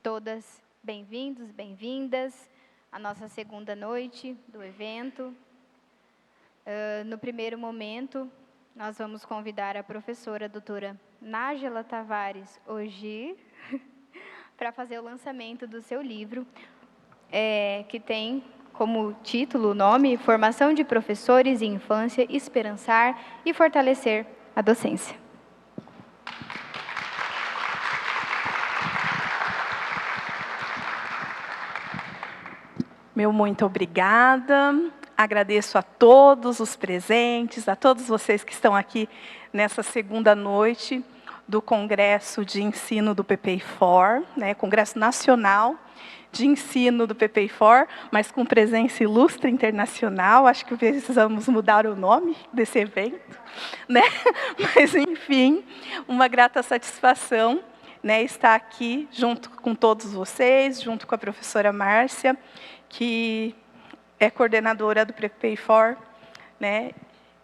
Todas bem-vindos, bem-vindas à nossa segunda noite do evento. No primeiro momento, nós vamos convidar a professora doutora Nájila Tavares Ogir para fazer o lançamento do seu livro, que tem como título, nome, Formação de Professores em Infância, Esperançar e Fortalecer a Docência. Meu muito obrigada, agradeço a todos os presentes, a todos vocês que estão aqui nessa segunda noite do Congresso de Ensino do PPI-4, Congresso Nacional de Ensino do PPI-4, mas com presença ilustre internacional. Acho que precisamos mudar o nome desse evento, Mas, enfim, uma grata satisfação estar aqui junto com todos vocês, junto com a professora Márcia, que é coordenadora do PPI-4,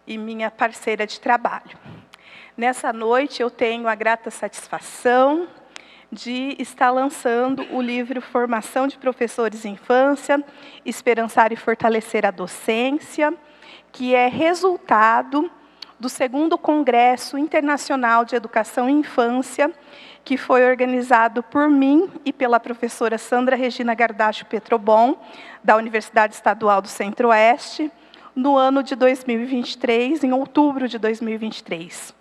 e minha parceira de trabalho. Nessa noite, eu tenho a grata satisfação de estar lançando o livro Formação de Professores em Infância, Esperançar e Fortalecer a Docência, que é resultado do 2º Congresso Internacional de Educação em Infância, que foi organizado por mim e pela professora Sandra Regina Gardacho Petrobon, da Universidade Estadual do Centro-Oeste, no ano de 2023, em outubro de 2023.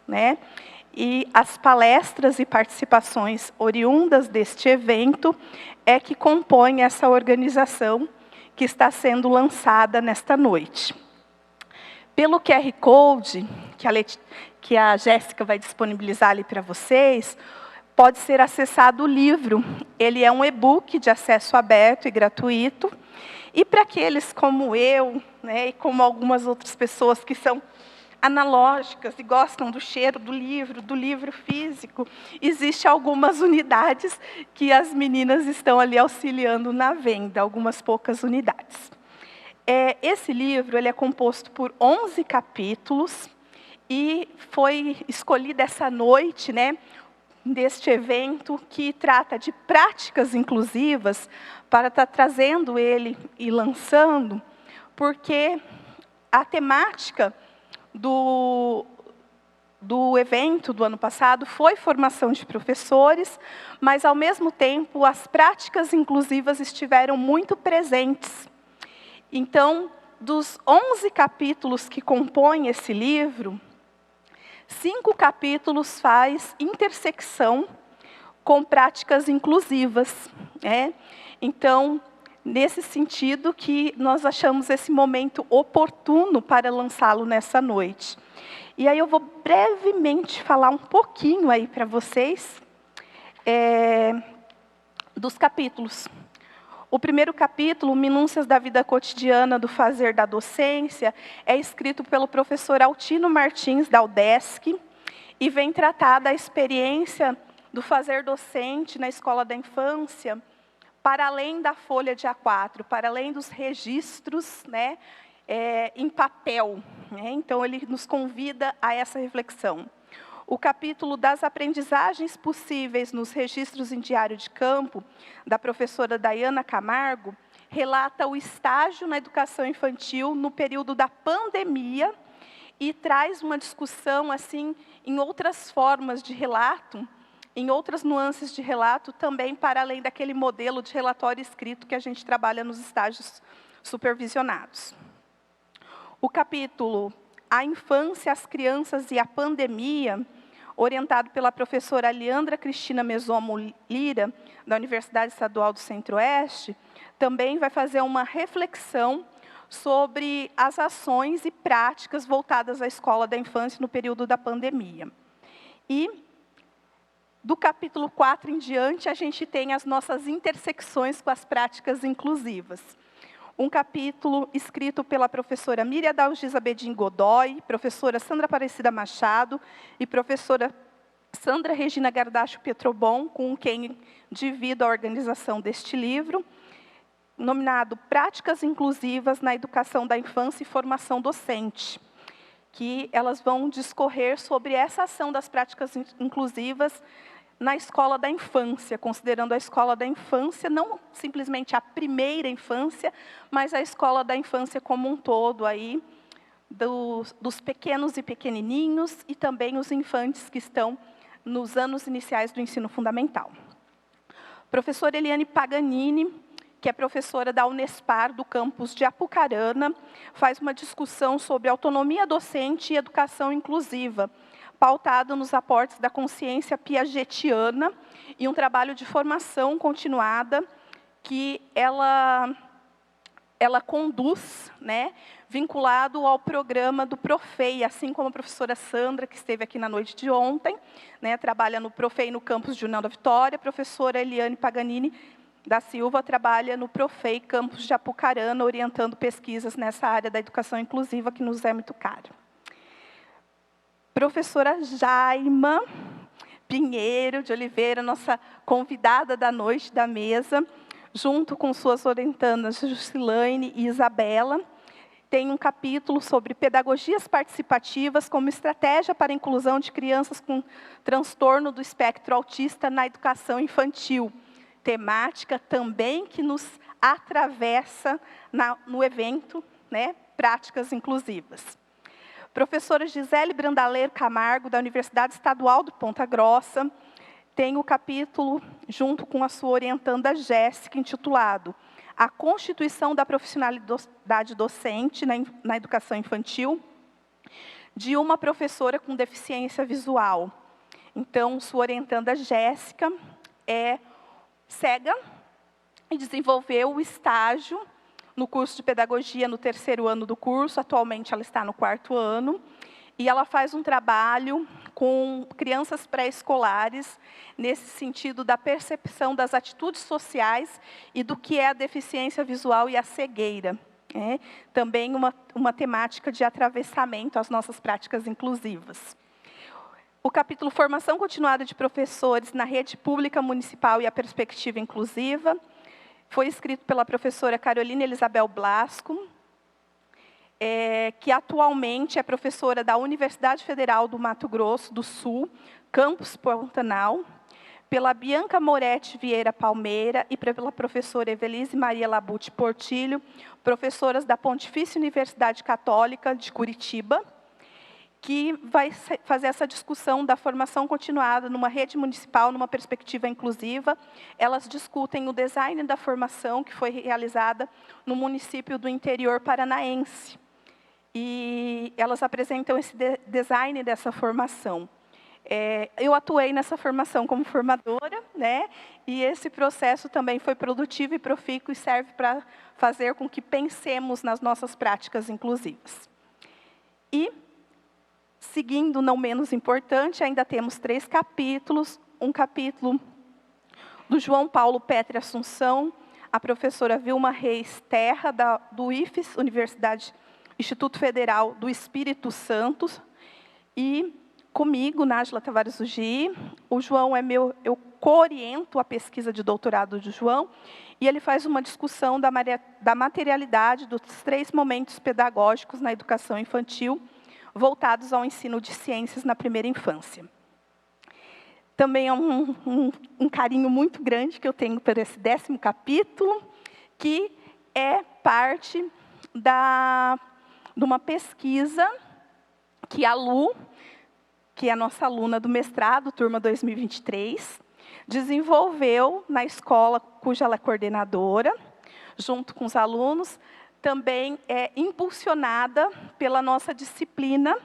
E as palestras e participações oriundas deste evento é que compõem essa organização que está sendo lançada nesta noite. Pelo QR Code, que a Jéssica vai disponibilizar ali para vocês, pode ser acessado o livro. Ele é um e-book de acesso aberto e gratuito. E para aqueles como eu, e como algumas outras pessoas que são analógicas e gostam do cheiro do livro físico, existem algumas unidades que as meninas estão ali auxiliando na venda, algumas poucas unidades. Esse livro ele é composto por 11 capítulos e foi escolhido essa noite, deste evento que trata de práticas inclusivas, para estar trazendo ele e lançando, porque a temática do evento do ano passado foi formação de professores, mas, ao mesmo tempo, as práticas inclusivas estiveram muito presentes. Então, dos 11 capítulos que compõem esse livro, 5 capítulos faz intersecção com práticas inclusivas. Então, nesse sentido que nós achamos esse momento oportuno para lançá-lo nessa noite. E aí eu vou brevemente falar um pouquinho aí para vocês dos capítulos. O primeiro capítulo, Minúcias da Vida Cotidiana do Fazer da Docência, é escrito pelo professor Altino Martins, da UDESC, e vem tratar da experiência do fazer docente na escola da infância, para além da folha de A4, para além dos registros em papel. Então, ele nos convida a essa reflexão. O capítulo das aprendizagens possíveis nos registros em diário de campo, da professora Dayana Camargo, relata o estágio na educação infantil no período da pandemia e traz uma discussão assim, em outras formas de relato, em outras nuances de relato, também para além daquele modelo de relatório escrito que a gente trabalha nos estágios supervisionados. O capítulo A Infância, as Crianças e a Pandemia, orientado pela professora Leandra Cristina Mesomo Lira, da Universidade Estadual do Centro-Oeste, também vai fazer uma reflexão sobre as ações e práticas voltadas à escola da infância no período da pandemia. E, do capítulo 4 em diante, a gente tem as nossas intersecções com as práticas inclusivas. Um capítulo escrito pela professora Miriam Dalgisa Bedin Godoy, professora Sandra Aparecida Machado e professora Sandra Regina Gardacho Petrobon, com quem divido a organização deste livro, nominado Práticas Inclusivas na Educação da Infância e Formação Docente, que elas vão discorrer sobre essa ação das práticas inclusivas na escola da infância, considerando a escola da infância não simplesmente a primeira infância, mas a escola da infância como um todo, aí, dos pequenos e pequenininhos e também os infantes que estão nos anos iniciais do ensino fundamental. Professora Eliane Paganini, que é professora da Unespar, do campus de Apucarana, faz uma discussão sobre autonomia docente e educação inclusiva, pautado nos aportes da consciência piagetiana e um trabalho de formação continuada que ela conduz, né, vinculado ao programa do Profei, assim como a professora Sandra, que esteve aqui na noite de ontem, né, trabalha no Profei no campus de União da Vitória, a professora Eliane Paganini da Silva trabalha no Profei, campus de Apucarana, orientando pesquisas nessa área da educação inclusiva, que nos é muito cara. Professora Jaima Pinheiro de Oliveira, nossa convidada da noite da mesa, junto com suas orientandas Jusilane e Isabela, tem um capítulo sobre pedagogias participativas como estratégia para a inclusão de crianças com transtorno do espectro autista na educação infantil, temática também que nos atravessa no evento, né, Práticas Inclusivas. Professora Gisele Brandaleiro Camargo, da Universidade Estadual do Ponta Grossa, tem o capítulo, junto com a sua orientanda Jéssica, intitulado A Constituição da Profissionalidade Docente na Educação Infantil, de uma professora com deficiência visual. Então, sua orientanda Jéssica é cega e desenvolveu o estágio no curso de pedagogia no 3º ano do curso, atualmente ela está no 4º ano, e ela faz um trabalho com crianças pré-escolares, nesse sentido da percepção das atitudes sociais e do que é a deficiência visual e a cegueira. Também uma temática de atravessamento às nossas práticas inclusivas. O capítulo Formação Continuada de Professores na Rede Pública Municipal e a Perspectiva Inclusiva, foi escrito pela professora Carolina Elisabel Blasco, que atualmente é professora da Universidade Federal do Mato Grosso do Sul, campus Pantanal, pela Bianca Moretti Vieira Palmeira e pela professora Evelise Maria Labute Portilho, professoras da Pontifícia Universidade Católica de Curitiba, que vai fazer essa discussão da formação continuada numa rede municipal, numa perspectiva inclusiva. Elas discutem o design da formação que foi realizada no município do interior paranaense. E elas apresentam esse design dessa formação. Eu atuei nessa formação como formadora, né? E esse processo também foi produtivo e profícuo e serve para fazer com que pensemos nas nossas práticas inclusivas. E, seguindo, não menos importante, ainda temos 3 capítulos. Um capítulo do João Paulo Petri Assunção, a professora Vilma Reis Terra, do IFES, Instituto Federal do Espírito Santo, e comigo, Nájila Tavares Ugi. O João eu co-oriento a pesquisa de doutorado do João, e ele faz uma discussão da materialidade dos 3 momentos pedagógicos na educação infantil, voltados ao ensino de ciências na primeira infância. Também é um carinho muito grande que eu tenho por esse 10º capítulo, que é parte de uma pesquisa que a Lu, que é a nossa aluna do mestrado, turma 2023, desenvolveu na escola cuja ela é coordenadora, junto com os alunos. Também é impulsionada pela nossa disciplina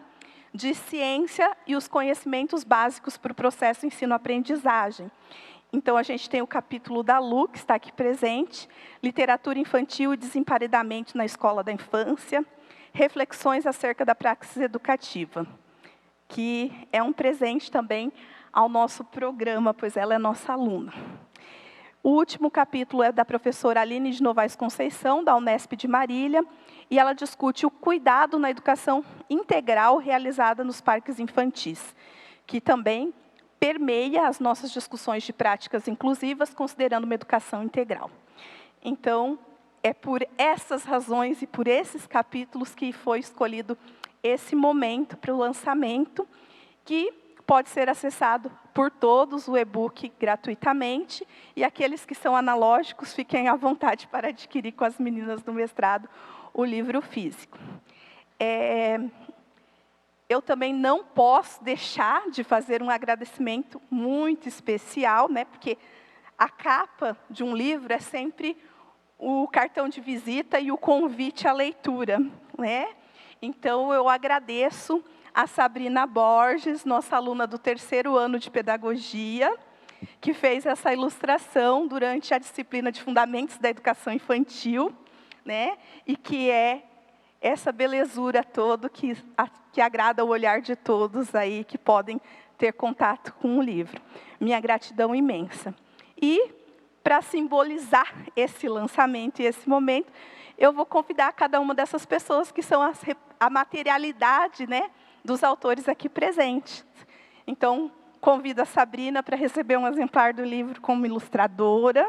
de ciência e os conhecimentos básicos para o processo ensino-aprendizagem. Então, a gente tem o capítulo da Lu, que está aqui presente, Literatura Infantil e Desemparedamento na Escola da Infância, reflexões acerca da praxis educativa, que é um presente também ao nosso programa, pois ela é nossa aluna. O último capítulo é da professora Aline de Novaes Conceição, da Unesp de Marília, e ela discute o cuidado na educação integral realizada nos parques infantis, que também permeia as nossas discussões de práticas inclusivas, considerando uma educação integral. Então, é por essas razões e por esses capítulos que foi escolhido esse momento para o lançamento, que pode ser acessado por todos, o e-book gratuitamente, e aqueles que são analógicos, fiquem à vontade para adquirir com as meninas do mestrado o livro físico. Eu também não posso deixar de fazer um agradecimento muito especial, né, porque a capa de um livro é sempre o cartão de visita e o convite à leitura, né? Então, eu agradeço a Sabrina Borges, nossa aluna do 3º ano de Pedagogia, que fez essa ilustração durante a disciplina de Fundamentos da Educação Infantil, né? E que é essa belezura toda que agrada o olhar de todos aí que podem ter contato com o livro. Minha gratidão imensa. E, para simbolizar esse lançamento e esse momento, eu vou convidar cada uma dessas pessoas que são a materialidade, né, dos autores aqui presentes. Então, convido a Sabrina para receber um exemplar do livro como ilustradora.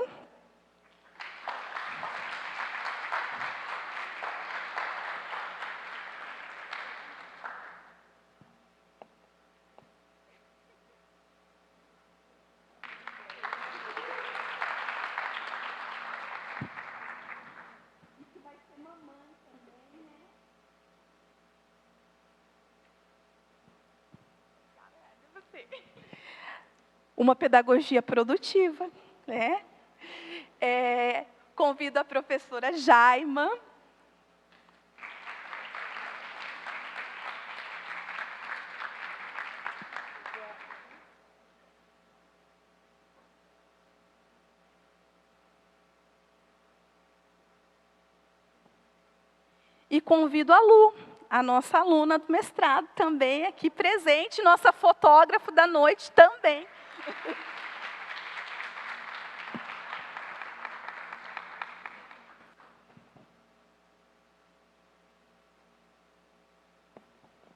Uma pedagogia produtiva, né? Convido a professora Jaima. E convido a Lu, a nossa aluna do mestrado, também aqui presente, nossa fotógrafa da noite também.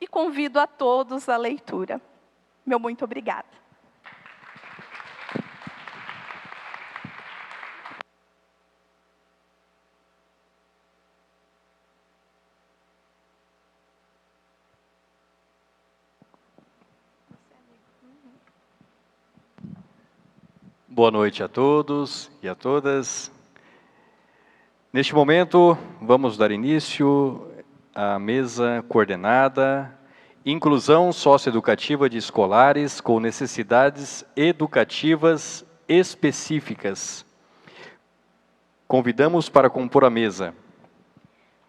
E convido a todos à leitura. Meu muito obrigada. Boa noite a todos e a todas. Neste momento, vamos dar início à mesa coordenada Inclusão Socioeducativa de Escolares com Necessidades Educativas Específicas. Convidamos para compor a mesa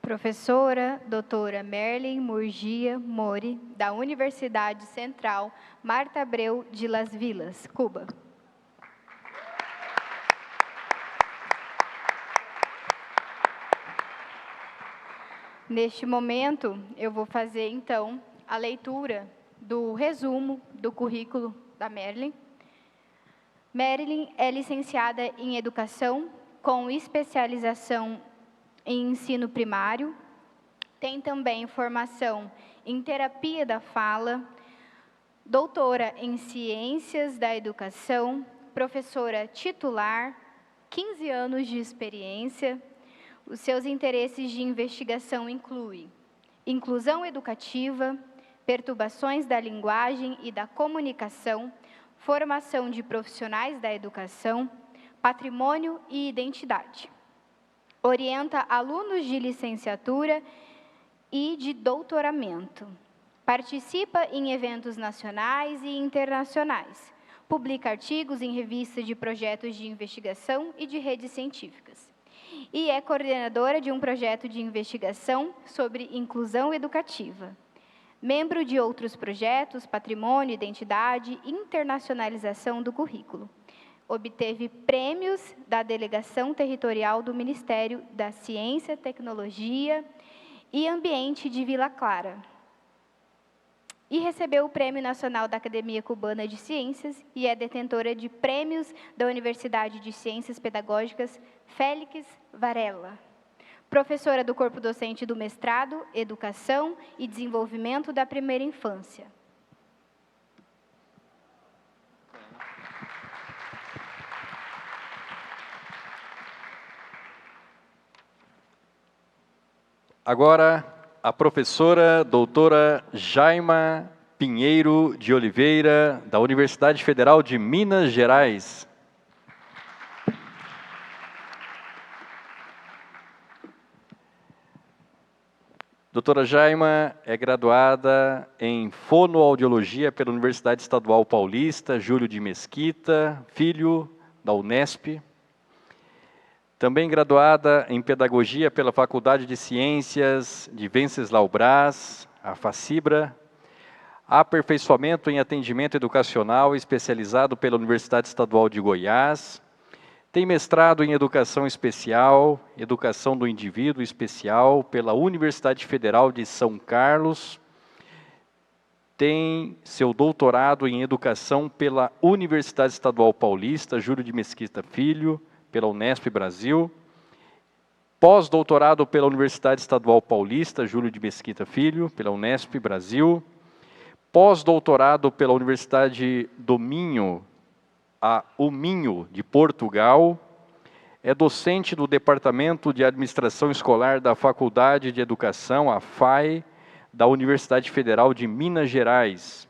Professora doutora Merlin Murgia Mori, da Universidade Central Marta Abreu de Las Vilas, Cuba. Neste momento, eu vou fazer, então, a leitura do resumo do currículo da Merlin. Merlin é licenciada em Educação, com especialização em Ensino Primário. Tem também formação em Terapia da Fala, doutora em Ciências da Educação, professora titular, 15 anos de experiência. Os seus interesses de investigação incluem inclusão educativa, perturbações da linguagem e da comunicação, formação de profissionais da educação, patrimônio e identidade. Orienta alunos de licenciatura e de doutoramento. Participa em eventos nacionais e internacionais. Publica artigos em revistas de projetos de investigação e de redes científicas. E é coordenadora de um projeto de investigação sobre inclusão educativa. Membro de outros projetos, patrimônio, identidade e internacionalização do currículo. Obteve prêmios da Delegação Territorial do Ministério da Ciência, Tecnologia e Ambiente de Vila Clara. E recebeu o Prêmio Nacional da Academia Cubana de Ciências e é detentora de prêmios da Universidade de Ciências Pedagógicas Félix Varela. Professora do Corpo Docente do Mestrado, Educação e Desenvolvimento da Primeira Infância. agora a professora doutora Jaima Pinheiro de Oliveira, da Universidade Federal de Minas Gerais. Doutora Jaima é graduada em Fonoaudiologia pela Universidade Estadual Paulista, Júlio de Mesquita, Filho, da Unesp. Também graduada em Pedagogia pela Faculdade de Ciências de Venceslau Braz, a Facibra. Aperfeiçoamento em Atendimento Educacional, especializado pela Universidade Estadual de Goiás. Tem mestrado em Educação Especial, Educação do Indivíduo Especial, pela Universidade Federal de São Carlos. Tem seu doutorado em Educação pela Universidade Estadual Paulista, Júlio de Mesquita Filho, pela Unesp Brasil. Pós-doutorado pela Universidade Estadual Paulista, Júlio de Mesquita Filho, pela Unesp Brasil. Pós-doutorado pela Universidade do Minho, a UMinho, de Portugal. É docente do Departamento de Administração Escolar da Faculdade de Educação, a FAE, da Universidade Federal de Minas Gerais.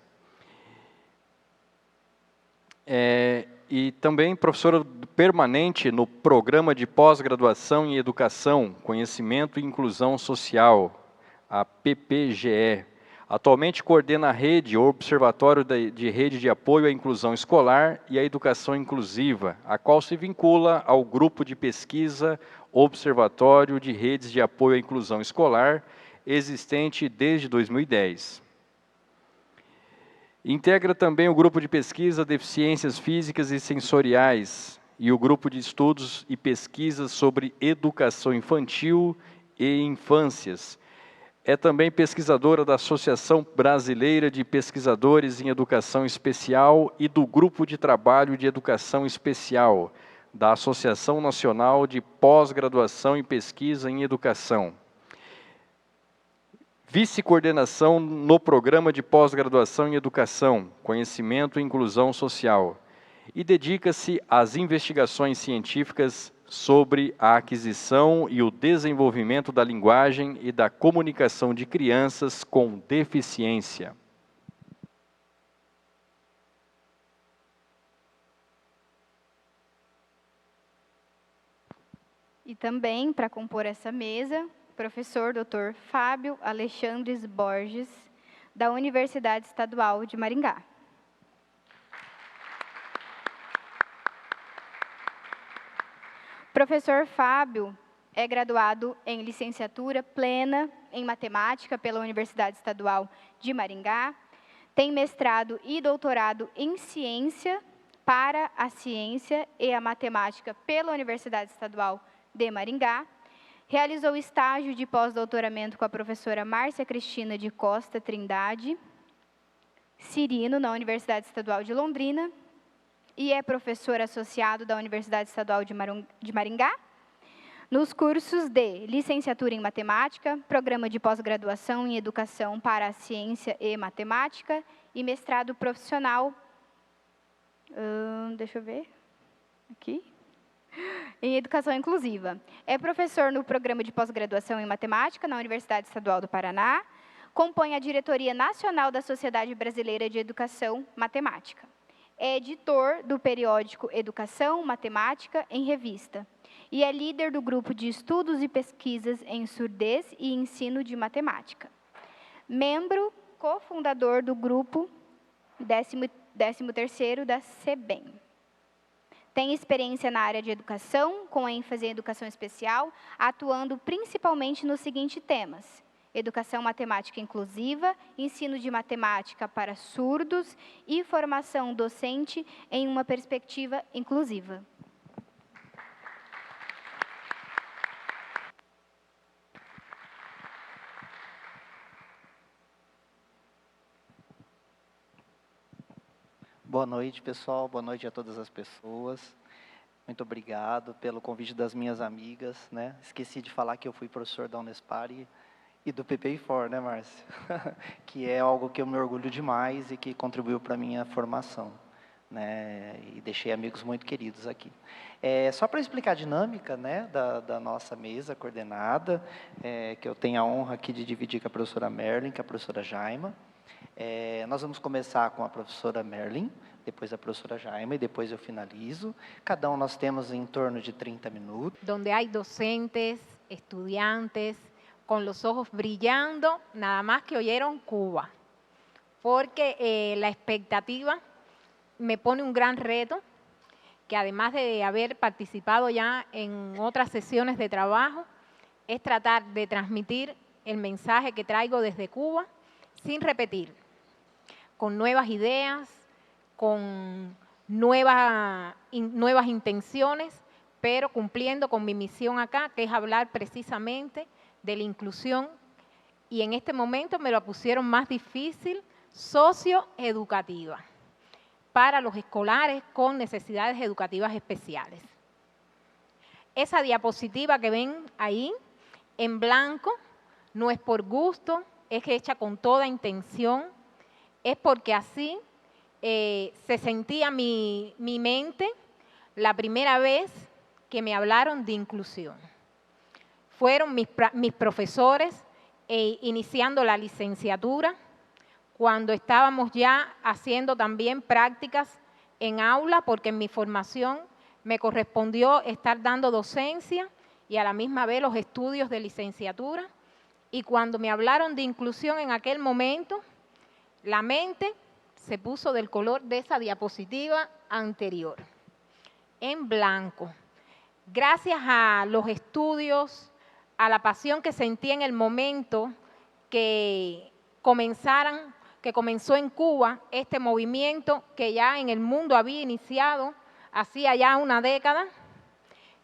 E também professora permanente no Programa de Pós-Graduação em Educação, Conhecimento e Inclusão Social, a PPGE. Atualmente coordena a rede, o Observatório de Rede de Apoio à Inclusão Escolar e à Educação Inclusiva, a qual se vincula ao grupo de pesquisa Observatório de Redes de Apoio à Inclusão Escolar, existente desde 2010. Integra também o grupo de pesquisa Deficiências Físicas e Sensoriais e o grupo de estudos e pesquisas sobre educação infantil e infâncias. É também pesquisadora da Associação Brasileira de Pesquisadores em Educação Especial e do Grupo de Trabalho de Educação Especial, da Associação Nacional de Pós-Graduação e Pesquisa em Educação. Vice-coordenação no Programa de Pós-Graduação em Educação, Conhecimento e Inclusão Social. E dedica-se às investigações científicas sobre a aquisição e o desenvolvimento da linguagem e da comunicação de crianças com deficiência. E também, para compor essa mesa, professor Dr. Fábio Alexandres Borges, da Universidade Estadual de Maringá. Professor Fábio é graduado em licenciatura plena em matemática pela Universidade Estadual de Maringá, tem mestrado e doutorado em ciência para a ciência e a matemática pela Universidade Estadual de Maringá, realizou estágio de pós-doutoramento com a professora Márcia Cristina de Costa Trindade, Cirino, na Universidade Estadual de Londrina, e é professor associado da Universidade Estadual de Maringá, nos cursos de licenciatura em matemática, programa de pós-graduação em educação para a ciência e matemática e mestrado profissional, deixa eu ver, aqui, em educação inclusiva. É professor no programa de pós-graduação em matemática na Universidade Estadual do Paraná, compõe a diretoria nacional da Sociedade Brasileira de Educação Matemática. É editor do periódico Educação Matemática em Revista e é líder do grupo de estudos e pesquisas em surdez e ensino de matemática. Membro cofundador do grupo 13º da SEBEM. Tem experiência na área de educação, com ênfase em educação especial, atuando principalmente nos seguintes temas: educação matemática inclusiva, ensino de matemática para surdos e formação docente em uma perspectiva inclusiva. Boa noite, pessoal. Boa noite a todas as pessoas. Muito obrigado pelo convite das minhas amigas, né? Esqueci de falar que eu fui professor da Unespar e do PPI-4, né, Márcia? Que é algo que eu me orgulho demais e que contribuiu para a minha formação, né? E deixei amigos muito queridos aqui. Só para explicar a dinâmica, né, da nossa mesa coordenada, que eu tenho a honra aqui de dividir com a professora Merlin, com a professora Jaima. Nós vamos começar com a professora Merlin, depois a professora Jaima e depois eu finalizo. Cada um nós temos em torno de 30 minutos. Donde hay docentes, estudiantes, con los ojos brillando, nada más que oyeron Cuba. Porque la expectativa me pone un gran reto, que además de haber participado ya en otras sesiones de trabajo, es tratar de transmitir el mensaje que traigo desde Cuba sin repetir, con nuevas ideas, con nuevas intenciones, pero cumpliendo con mi misión acá, que es hablar precisamente de la inclusión, y en este momento me lo pusieron más difícil, socioeducativa, para los escolares con necesidades educativas especiales. Esa diapositiva que ven ahí, en blanco, no es por gusto, es hecha con toda intención, es porque así se sentía mi mente la primera vez que me hablaron de inclusión. Fueron mis profesores iniciando la licenciatura, cuando estábamos ya haciendo también prácticas en aula, porque en mi formación me correspondió estar dando docencia y a la misma vez los estudios de licenciatura. Y cuando me hablaron de inclusión en aquel momento, la mente se puso del color de esa diapositiva anterior, en blanco. Gracias a los estudios, a la pasión que sentí en el momento que comenzó en Cuba este movimiento que ya en el mundo había iniciado hacía ya una década,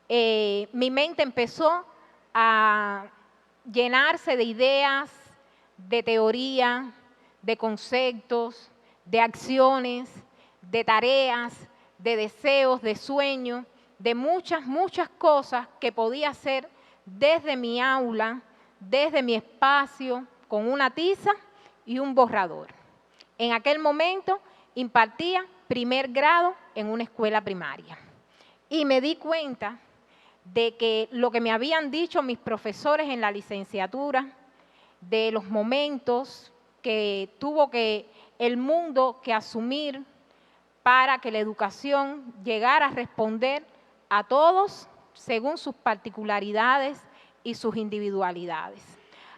mi mente empezó a llenarse de ideas, de teoría, de conceptos, de acciones, de tareas, de deseos, de sueños, de muchas cosas que podía hacer desde mi aula, desde mi espacio, con una tiza y un borrador. En aquel momento impartía primer grado en una escuela primaria. Y me di cuenta de que lo que me habían dicho mis profesores en la licenciatura, de los momentos que tuvo que el mundo que asumir para que la educación llegara a responder a todos según sus particularidades y sus individualidades.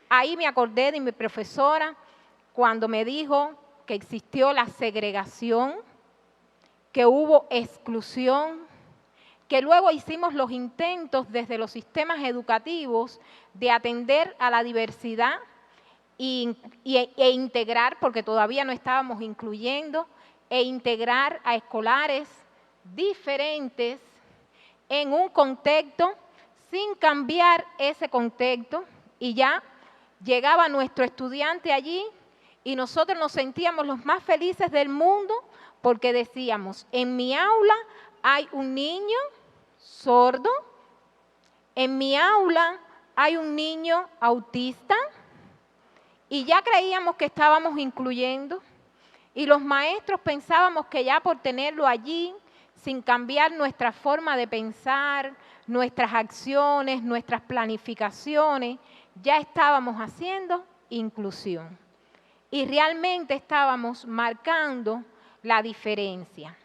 Ahí me acordé de mi profesora cuando me dijo que existió la segregación, que hubo exclusión, que luego hicimos los intentos desde los sistemas educativos de atender a la diversidad e integrar, porque todavía no estábamos incluyendo, e integrar a escolares diferentes en un contexto sin cambiar ese contexto, y ya llegaba nuestro estudiante allí y nosotros nos sentíamos los más felices del mundo porque decíamos, en mi aula hay un niño sordo, en mi aula hay un niño autista, y ya creíamos que estábamos incluyendo, y los maestros pensábamos que ya por tenerlo allí, sin cambiar nuestra forma de pensar, nuestras acciones, nuestras planificaciones, ya estábamos haciendo inclusión. Y realmente estábamos marcando la diferencia.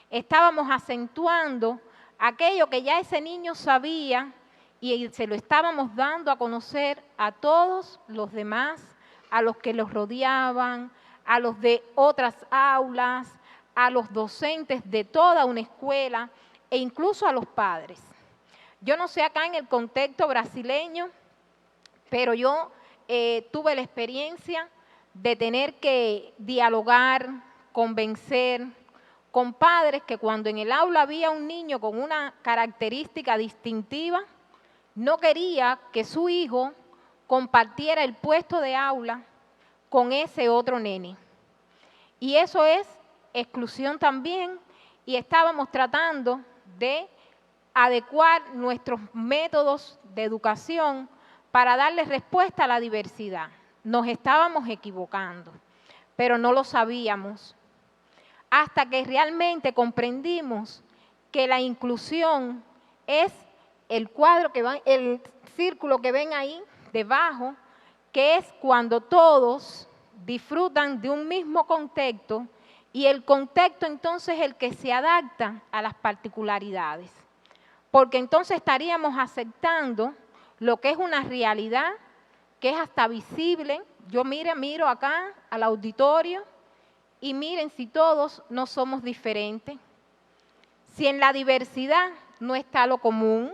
Estábamos acentuando aquello que ya ese niño sabía y se lo estábamos dando a conocer a todos los demás, a los que los rodeaban, a los de otras aulas, a los docentes de toda una escuela e incluso a los padres. Yo no sé acá en el contexto brasileño, pero yo tuve la experiencia de tener que dialogar, convencer con padres que cuando en el aula había un niño con una característica distintiva, no quería que su hijo compartiera el puesto de aula con ese otro nene. Y eso es exclusión también, y estábamos tratando de adecuar nuestros métodos de educación para darle respuesta a la diversidad. Nos estábamos equivocando, pero no lo sabíamos, hasta que realmente comprendimos que la inclusión es el cuadro que va, el círculo que ven ahí debajo, que es cuando todos disfrutan de un mismo contexto y el contexto entonces es el que se adapta a las particularidades. Porque entonces estaríamos aceptando lo que es una realidad, que es hasta visible. Yo miro acá al auditorio y miren si todos no somos diferentes. Si en la diversidad no está lo común,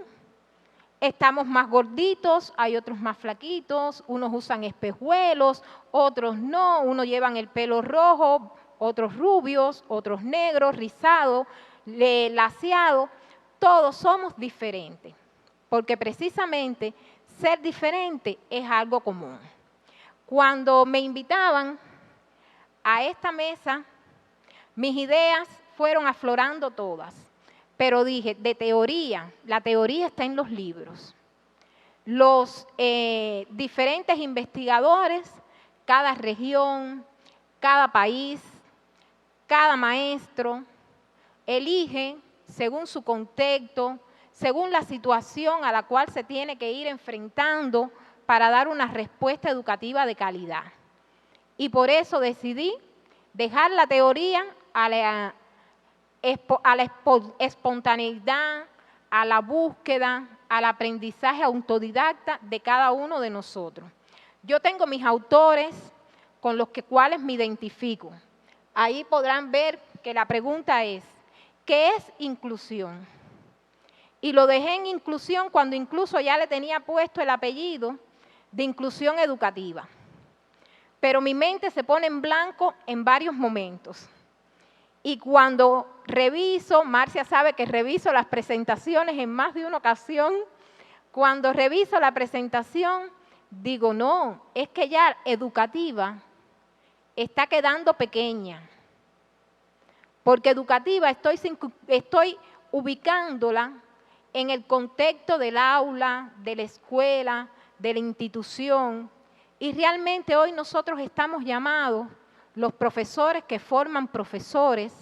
estamos más gorditos, hay otros más flaquitos, unos usan espejuelos, otros no, unos llevan el pelo rojo, otros rubios, otros negros, rizados, laciados. Todos somos diferentes, porque precisamente ser diferente es algo común. Cuando me invitaban a esta mesa, mis ideas fueron aflorando todas, pero dije, de teoría, la teoría está en los libros. Los diferentes investigadores, cada región, cada país, cada maestro, elige según su contexto, según la situación a la cual se tiene que ir enfrentando para dar una respuesta educativa de calidad. Y por eso decidí dejar la teoría a la espontaneidad, a la búsqueda, al aprendizaje autodidacta de cada uno de nosotros. Yo tengo mis autores con los cuales me identifico. Ahí podrán ver que la pregunta es, ¿qué es inclusión? Y lo dejé en inclusión cuando incluso ya le tenía puesto el apellido de inclusión educativa. Pero mi mente se pone en blanco en varios momentos. Y cuando reviso, Marcia sabe que reviso las presentaciones en más de una ocasión, cuando reviso la presentación, digo, no, es que ya educativa está quedando pequeña. Porque educativa estoy ubicándola en el contexto del aula, de la escuela, de la institución. Y realmente hoy nosotros estamos llamados, los profesores que forman profesores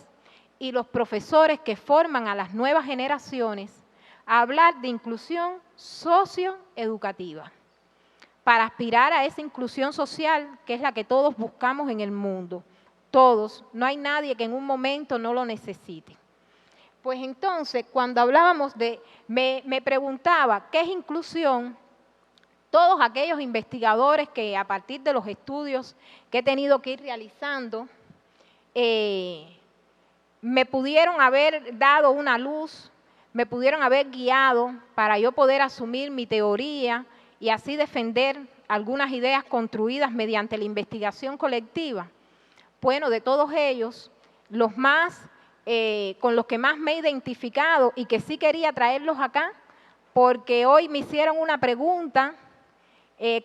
y los profesores que forman a las nuevas generaciones, a hablar de inclusión socioeducativa, para aspirar a esa inclusión social que es la que todos buscamos en el mundo. Todos, no hay nadie que en un momento no lo necesite. Pues entonces, cuando hablábamos me preguntaba, ¿qué es inclusión? Todos aquellos investigadores que a partir de los estudios que he tenido que ir realizando, me pudieron haber dado una luz, me pudieron haber guiado para yo poder asumir mi teoría y así defender algunas ideas construidas mediante la investigación colectiva. Bueno, de todos ellos, los más, con los que más me he identificado y que sí quería traerlos acá, porque hoy me hicieron una pregunta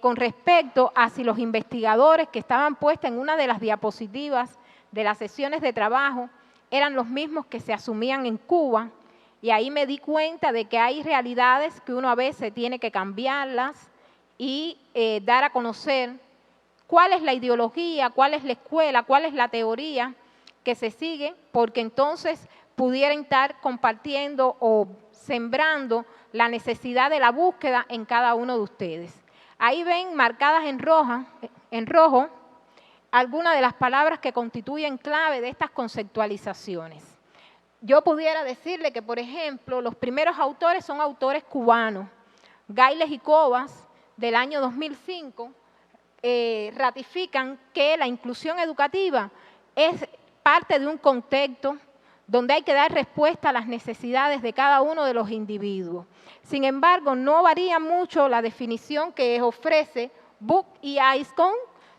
con respecto a si los investigadores que estaban puestos en una de las diapositivas de las sesiones de trabajo eran los mismos que se asumían en Cuba, y ahí me di cuenta de que hay realidades que uno a veces tiene que cambiarlas y dar a conocer cuál es la ideología, cuál es la escuela, cuál es la teoría que se sigue, porque entonces pudieran estar compartiendo o sembrando la necesidad de la búsqueda en cada uno de ustedes. Ahí ven marcadas en rojo algunas de las palabras que constituyen clave de estas conceptualizaciones. Yo pudiera decirle que, por ejemplo, los primeros autores son autores cubanos. Gailes y Cobas, del año 2005, ratifican que la inclusión educativa es parte de un contexto donde hay que dar respuesta a las necesidades de cada uno de los individuos. Sin embargo, no varía mucho la definición que ofrece Book y Aiscon.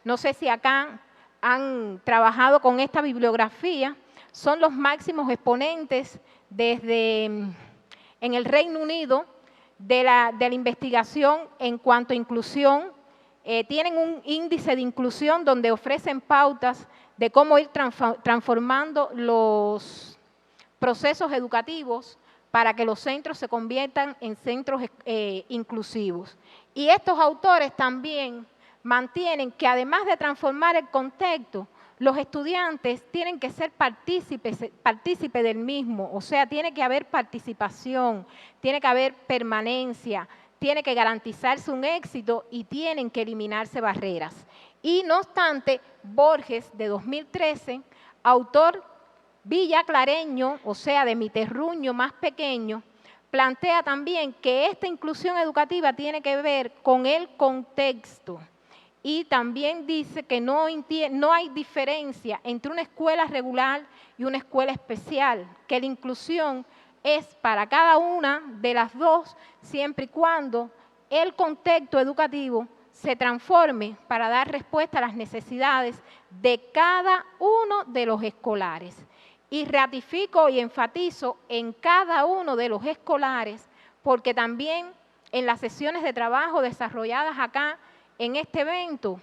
No sé si acá han trabajado con esta bibliografía. Son los máximos exponentes desde en el Reino Unido de la investigación en cuanto a inclusión. Tienen un índice de inclusión donde ofrecen pautas de cómo ir transformando los procesos educativos para que los centros se conviertan en centros inclusivos. Y estos autores también mantienen que además de transformar el contexto, los estudiantes tienen que ser partícipes del mismo, o sea, tiene que haber participación, tiene que haber permanencia, tiene que garantizarse un éxito y tienen que eliminarse barreras. Y no obstante, Borges, de 2013, autor villaclareño, o sea, de mi terruño más pequeño, plantea también que esta inclusión educativa tiene que ver con el contexto. Y también dice que no hay diferencia entre una escuela regular y una escuela especial, que la inclusión es para cada una de las dos, siempre y cuando el contexto educativo se transforme para dar respuesta a las necesidades de cada uno de los escolares. Y ratifico y enfatizo en cada uno de los escolares, porque también en las sesiones de trabajo desarrolladas acá en este evento,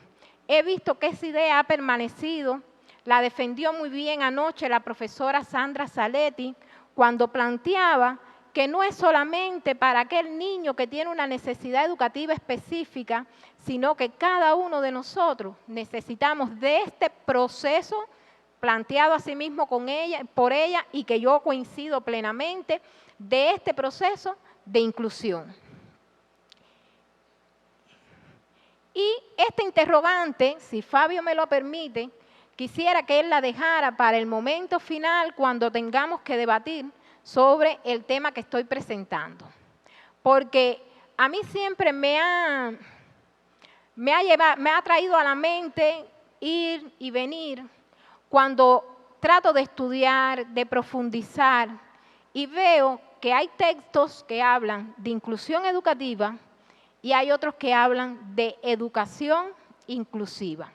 he visto que esa idea ha permanecido. La defendió muy bien anoche la profesora Sandra Saletti, cuando planteaba que no es solamente para aquel niño que tiene una necesidad educativa específica, sino que cada uno de nosotros necesitamos de este proceso planteado a sí mismo por ella, y que yo coincido plenamente, de este proceso de inclusión. Y esta interrogante, si Fabio me lo permite, quisiera que él la dejara para el momento final, cuando tengamos que debatir sobre el tema que estoy presentando. Porque a mí siempre me ha traído a la mente ir y venir cuando trato de estudiar, de profundizar, y veo que hay textos que hablan de inclusión educativa y hay otros que hablan de educación inclusiva.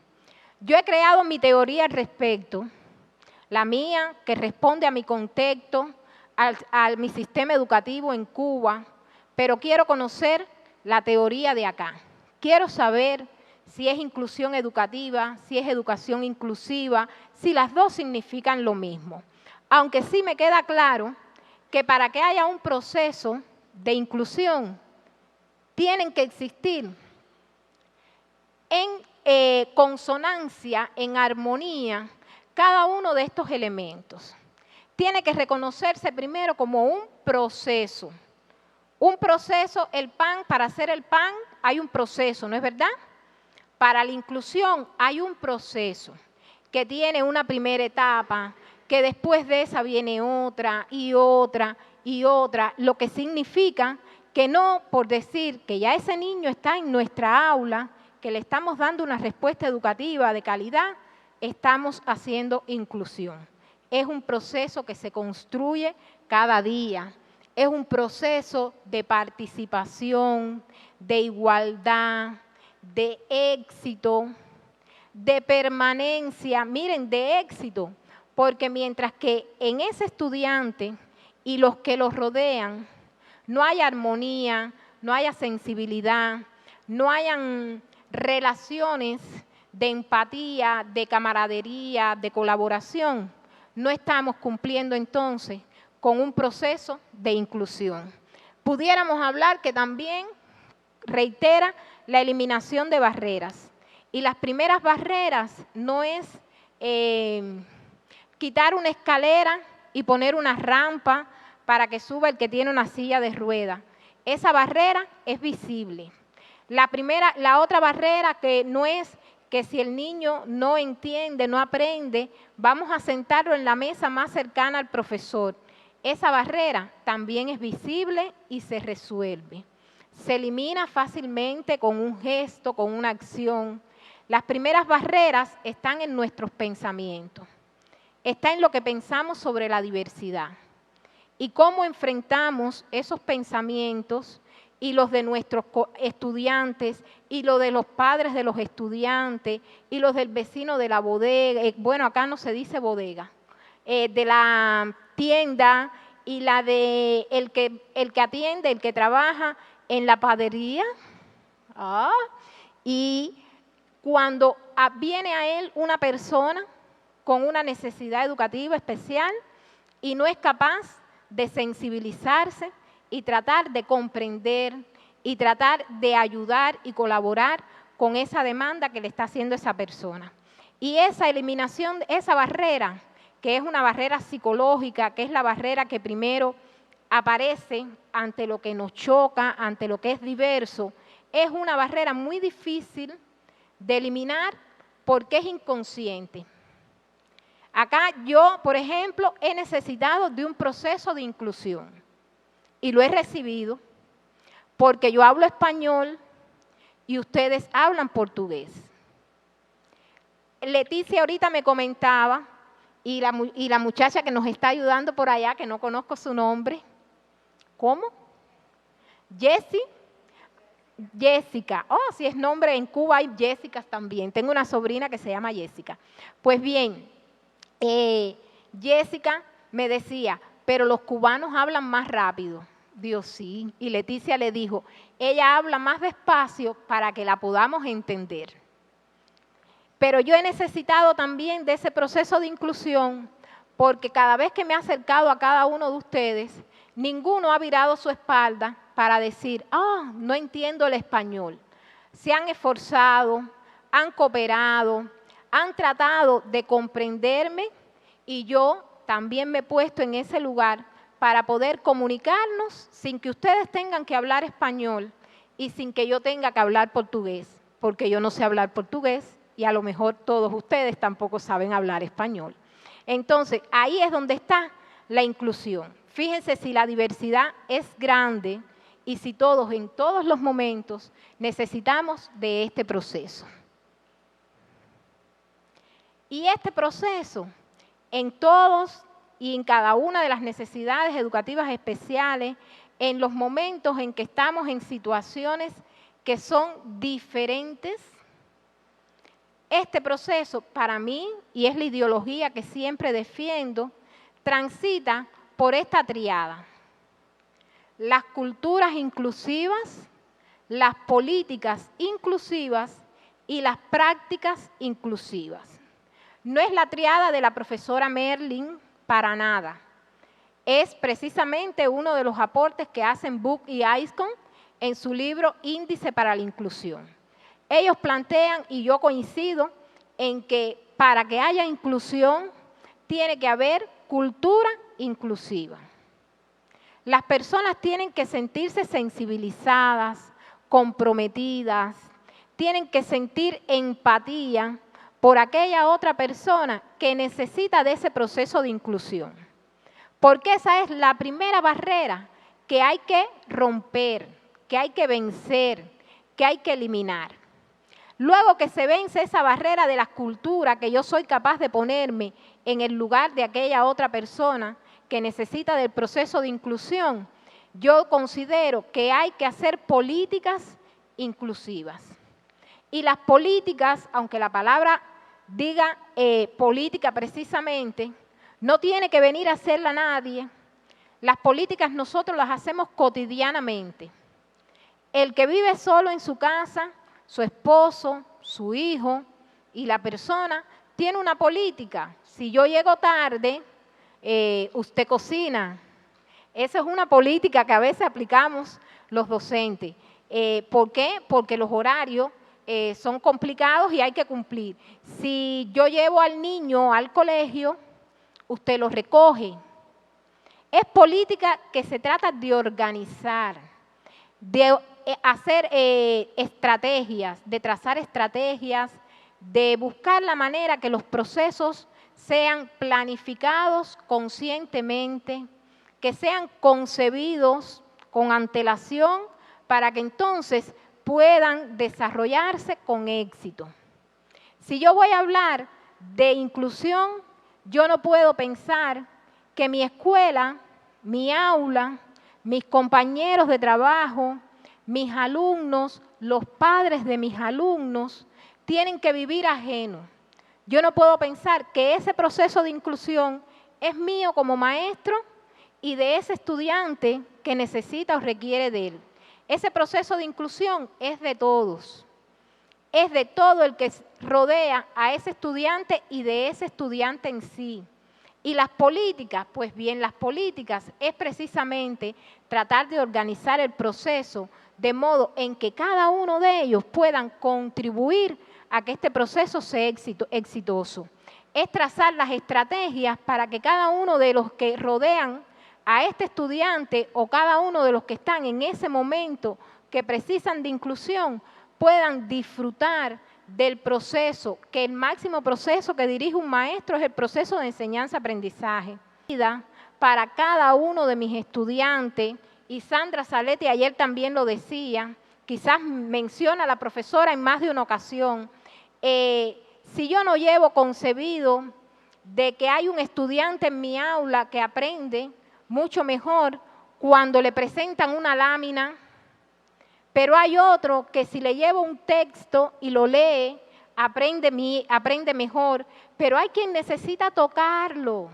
Yo he creado mi teoría al respecto, la mía, que responde a mi contexto, a mi sistema educativo en Cuba, pero quiero conocer la teoría de acá. Quiero saber si es inclusión educativa, si es educación inclusiva, si las dos significan lo mismo. Aunque sí me queda claro que para que haya un proceso de inclusión, tienen que existir en consonancia, en armonía, cada uno de estos elementos. Tiene que reconocerse primero como un proceso. Un proceso, el pan, para hacer el pan hay un proceso, ¿no es verdad? Para la inclusión hay un proceso que tiene una primera etapa, que después de esa viene otra y otra y otra, lo que significa que no por decir que ya ese niño está en nuestra aula, que le estamos dando una respuesta educativa de calidad, estamos haciendo inclusión. Es un proceso que se construye cada día, es un proceso de participación, de igualdad, de éxito, de permanencia, miren, de éxito, porque mientras que en ese estudiante y los que los rodean no hay armonía, no haya sensibilidad, no hayan relaciones de empatía, de camaradería, de colaboración, no estamos cumpliendo entonces con un proceso de inclusión. Pudiéramos hablar que también reitera la eliminación de barreras. Y las primeras barreras no es quitar una escalera y poner una rampa para que suba el que tiene una silla de ruedas. Esa barrera es visible. La otra barrera que no es que si el niño no entiende, no aprende, vamos a sentarlo en la mesa más cercana al profesor. Esa barrera también es visible y se resuelve. Se elimina fácilmente con un gesto, con una acción. Las primeras barreras están en nuestros pensamientos. Está en lo que pensamos sobre la diversidad. Y cómo enfrentamos esos pensamientos y los de nuestros estudiantes y los de los padres de los estudiantes y los del vecino de la bodega, bueno, acá no se dice bodega, de la tienda y la de el que atiende, el que trabaja en la panadería. Y cuando viene a él una persona con una necesidad educativa especial y no es capaz de sensibilizarse y tratar de comprender y tratar de ayudar y colaborar con esa demanda que le está haciendo esa persona. Y esa eliminación, esa barrera, que es una barrera psicológica, que es la barrera que primero aparece ante lo que nos choca, ante lo que es diverso, es una barrera muy difícil de eliminar porque es inconsciente. Acá yo, por ejemplo, he necesitado de un proceso de inclusión y lo he recibido porque yo hablo español y ustedes hablan portugués. Leticia ahorita me comentaba, y la muchacha que nos está ayudando por allá, que no conozco su nombre, ¿cómo? Jessica. Oh, sí es nombre, en Cuba hay Jessicas también. Tengo una sobrina que se llama Jessica. Pues bien, Jessica me decía, pero los cubanos hablan más rápido. Dios sí. Y Leticia le dijo, ella habla más despacio para que la podamos entender. Pero yo he necesitado también de ese proceso de inclusión porque cada vez que me he acercado a cada uno de ustedes, ninguno ha virado su espalda para decir, no entiendo el español. Se han esforzado, han cooperado, han tratado de comprenderme y yo también me he puesto en ese lugar para poder comunicarnos sin que ustedes tengan que hablar español y sin que yo tenga que hablar portugués, porque yo no sé hablar portugués y a lo mejor todos ustedes tampoco saben hablar español. Entonces, ahí es donde está la inclusión. Fíjense si la diversidad es grande y si todos, en todos los momentos, necesitamos de este proceso. Y este proceso, en todos y en cada una de las necesidades educativas especiales, en los momentos en que estamos en situaciones que son diferentes, este proceso para mí, y es la ideología que siempre defiendo, transita por esta triada. Las culturas inclusivas, las políticas inclusivas y las prácticas inclusivas. No es la triada de la profesora Merlin para nada. Es precisamente uno de los aportes que hacen Book y Aiscon en su libro Índice para la Inclusión. Ellos plantean, y yo coincido, en que para que haya inclusión tiene que haber cultura inclusiva. Las personas tienen que sentirse sensibilizadas, comprometidas, tienen que sentir empatía por aquella otra persona que necesita de ese proceso de inclusión. Porque esa es la primera barrera que hay que romper, que hay que vencer, que hay que eliminar. Luego que se vence esa barrera de la cultura, que yo soy capaz de ponerme en el lugar de aquella otra persona que necesita del proceso de inclusión, yo considero que hay que hacer políticas inclusivas. Y las políticas, aunque la palabra diga política precisamente, no tiene que venir a hacerla nadie. Las políticas nosotros las hacemos cotidianamente. El que vive solo en su casa, su esposo, su hijo y la persona tiene una política. Si yo llego tarde, usted cocina. Esa es una política que a veces aplicamos los docentes. ¿Por qué? Porque los horarios son complicados y hay que cumplir. Si yo llevo al niño al colegio, usted lo recoge. Es política que se trata de organizar, de hacer estrategias, de trazar estrategias, de buscar la manera que los procesos sean planificados conscientemente, que sean concebidos con antelación para que entonces puedan desarrollarse con éxito. Si yo voy a hablar de inclusión, yo no puedo pensar que mi escuela, mi aula, mis compañeros de trabajo, mis alumnos, los padres de mis alumnos, tienen que vivir ajenos. Yo no puedo pensar que ese proceso de inclusión es mío como maestro y de ese estudiante que necesita o requiere de él. Ese proceso de inclusión es de todos. Es de todo el que rodea a ese estudiante y de ese estudiante en sí. Y las políticas, pues bien, las políticas es precisamente tratar de organizar el proceso de modo en que cada uno de ellos puedan contribuir a que este proceso sea exitoso. Es trazar las estrategias para que cada uno de los que rodean a este estudiante o cada uno de los que están en ese momento que precisan de inclusión puedan disfrutar del proceso, que el máximo proceso que dirige un maestro es el proceso de enseñanza-aprendizaje. Para cada uno de mis estudiantes, y Sandra Saletti ayer también lo decía, quizás menciona a la profesora en más de una ocasión, si yo no llevo concebido de que hay un estudiante en mi aula que aprende mucho mejor cuando le presentan una lámina, pero hay otro que si le llevo un texto y lo lee, aprende mejor, pero hay quien necesita tocarlo.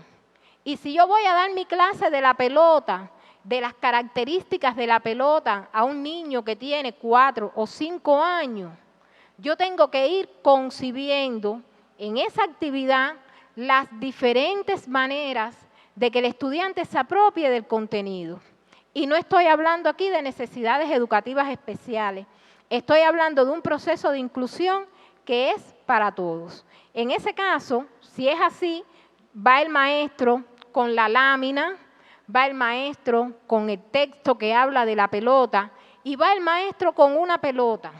Y si yo voy a dar mi clase de la pelota, de las características de la pelota a un niño que tiene 4 o 5 años, yo tengo que ir concibiendo en esa actividad las diferentes maneras de que el estudiante se apropie del contenido. Y no estoy hablando aquí de necesidades educativas especiales, estoy hablando de un proceso de inclusión que es para todos. En ese caso, si es así, va el maestro con la lámina, va el maestro con el texto que habla de la pelota y va el maestro con una pelota.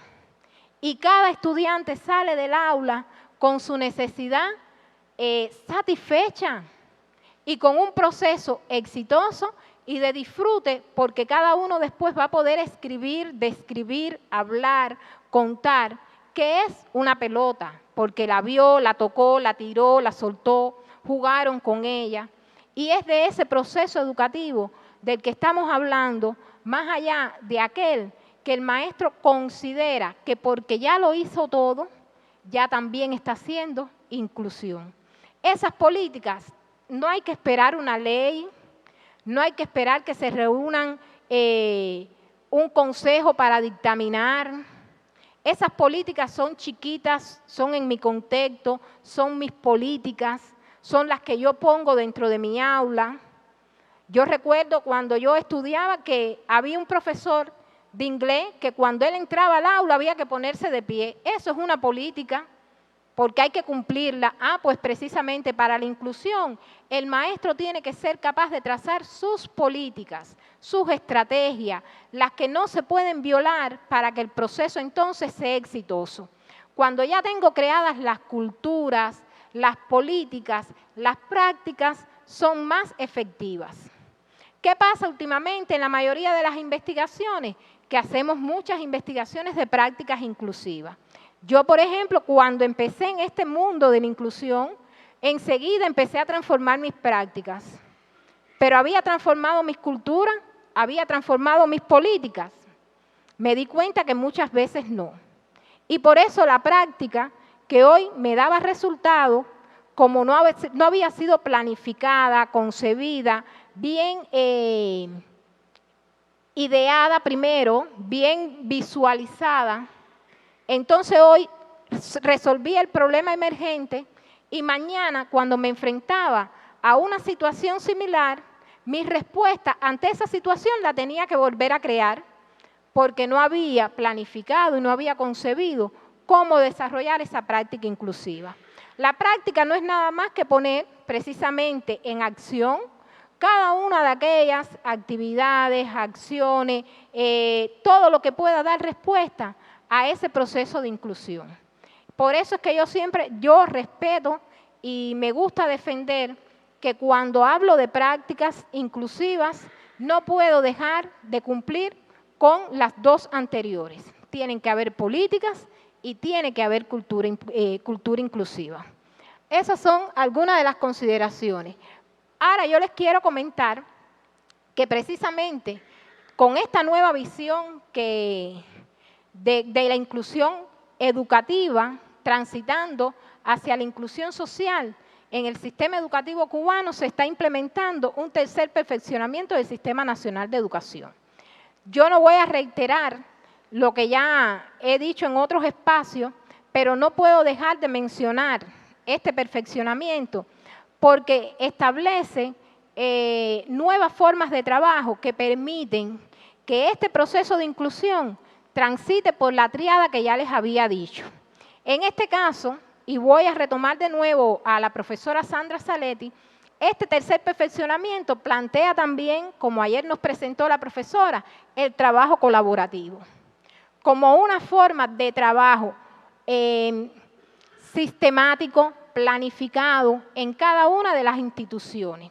Y cada estudiante sale del aula con su necesidad satisfecha y con un proceso exitoso y de disfrute, porque cada uno después va a poder escribir, describir, hablar, contar qué es una pelota, porque la vio, la tocó, la tiró, la soltó, jugaron con ella. Y es de ese proceso educativo del que estamos hablando, más allá de aquel que el maestro considera que porque ya lo hizo todo, ya también está haciendo inclusión. Esas políticas, no hay que esperar una ley, no hay que esperar que se reúnan un consejo para dictaminar. Esas políticas son chiquitas, son en mi contexto, son mis políticas, son las que yo pongo dentro de mi aula. Yo recuerdo cuando yo estudiaba que había un profesor de inglés que cuando él entraba al aula había que ponerse de pie. Eso es una política, porque hay que cumplirla. Pues precisamente para la inclusión, el maestro tiene que ser capaz de trazar sus políticas, sus estrategias, las que no se pueden violar para que el proceso entonces sea exitoso. Cuando ya tengo creadas las culturas, las políticas, las prácticas son más efectivas. ¿Qué pasa últimamente en la mayoría de las investigaciones? Que hacemos muchas investigaciones de prácticas inclusivas. Yo, por ejemplo, cuando empecé en este mundo de la inclusión, enseguida empecé a transformar mis prácticas. Pero había transformado mis culturas, había transformado mis políticas. Me di cuenta que muchas veces no. Y por eso la práctica que hoy me daba resultado, como no había sido planificada, concebida, bien ideada primero, bien visualizada, entonces hoy resolví el problema emergente y mañana cuando me enfrentaba a una situación similar, mi respuesta ante esa situación la tenía que volver a crear porque no había planificado y no había concebido cómo desarrollar esa práctica inclusiva. La práctica no es nada más que poner precisamente en acción cada una de aquellas actividades, acciones, todo lo que pueda dar respuesta a ese proceso de inclusión. Por eso es que yo respeto y me gusta defender que cuando hablo de prácticas inclusivas no puedo dejar de cumplir con las dos anteriores. Tienen que haber políticas y tiene que haber cultura inclusiva. Esas son algunas de las consideraciones. Ahora yo les quiero comentar que precisamente con esta nueva visión de la inclusión educativa, transitando hacia la inclusión social, en el sistema educativo cubano se está implementando un tercer perfeccionamiento del Sistema Nacional de Educación. Yo no voy a reiterar lo que ya he dicho en otros espacios, pero no puedo dejar de mencionar este perfeccionamiento porque establece nuevas formas de trabajo que permiten que este proceso de inclusión transite por la tríada que ya les había dicho. En este caso, y voy a retomar de nuevo a la profesora Sandra Saletti, este tercer perfeccionamiento plantea también, como ayer nos presentó la profesora, el trabajo colaborativo. Como una forma de trabajo sistemático, planificado en cada una de las instituciones,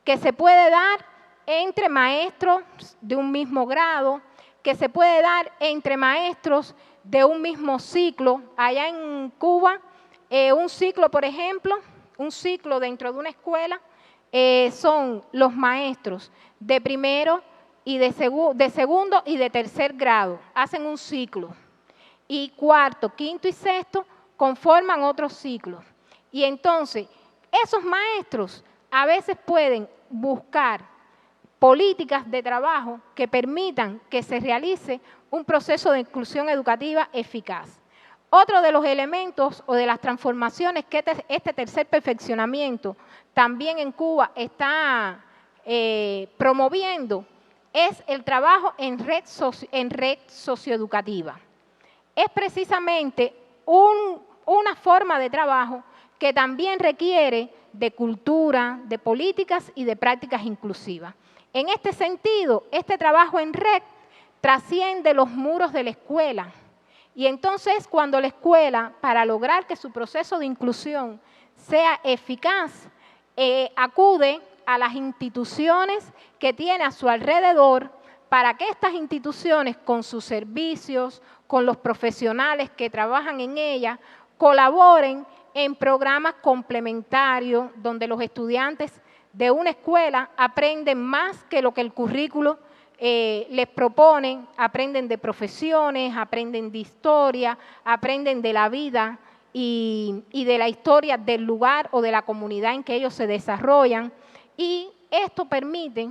que se puede dar entre maestros de un mismo grado, que se puede dar entre maestros de un mismo ciclo. Allá en Cuba, un ciclo, por ejemplo, un ciclo dentro de una escuela son los maestros de primero y de segundo y de tercer grado, hacen un ciclo. Y cuarto, quinto y sexto conforman otros ciclos. Y entonces, esos maestros a veces pueden buscar políticas de trabajo que permitan que se realice un proceso de inclusión educativa eficaz. Otro de los elementos o de las transformaciones que este tercer perfeccionamiento también en Cuba está promoviendo es el trabajo en red socioeducativa. Es precisamente una forma de trabajo que también requiere de cultura, de políticas y de prácticas inclusivas. En este sentido, este trabajo en red trasciende los muros de la escuela. Y entonces, cuando la escuela, para lograr que su proceso de inclusión sea eficaz, acude a las instituciones que tiene a su alrededor para que estas instituciones, con sus servicios, con los profesionales que trabajan en ella, colaboren en programas complementarios donde los estudiantes de una escuela aprenden más que lo que el currículo les proponen, aprenden de profesiones, aprenden de historia, aprenden de la vida y de la historia del lugar o de la comunidad en que ellos se desarrollan. Y esto permite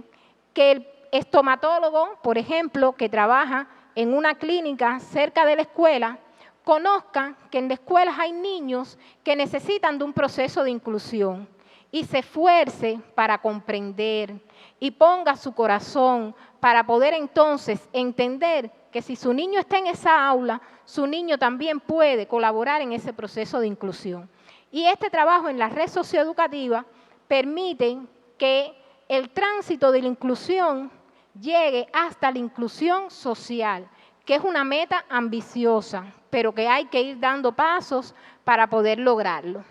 que el estomatólogo, por ejemplo, que trabaja en una clínica cerca de la escuela, conozca que en las escuelas hay niños que necesitan de un proceso de inclusión y se esfuerce para comprender y ponga su corazón para poder entonces entender que si su niño está en esa aula, su niño también puede colaborar en ese proceso de inclusión. Y este trabajo en la red socioeducativa permite que el tránsito de la inclusión llegue hasta la inclusión social, que es una meta ambiciosa, pero que hay que ir dando pasos para poder lograrlo.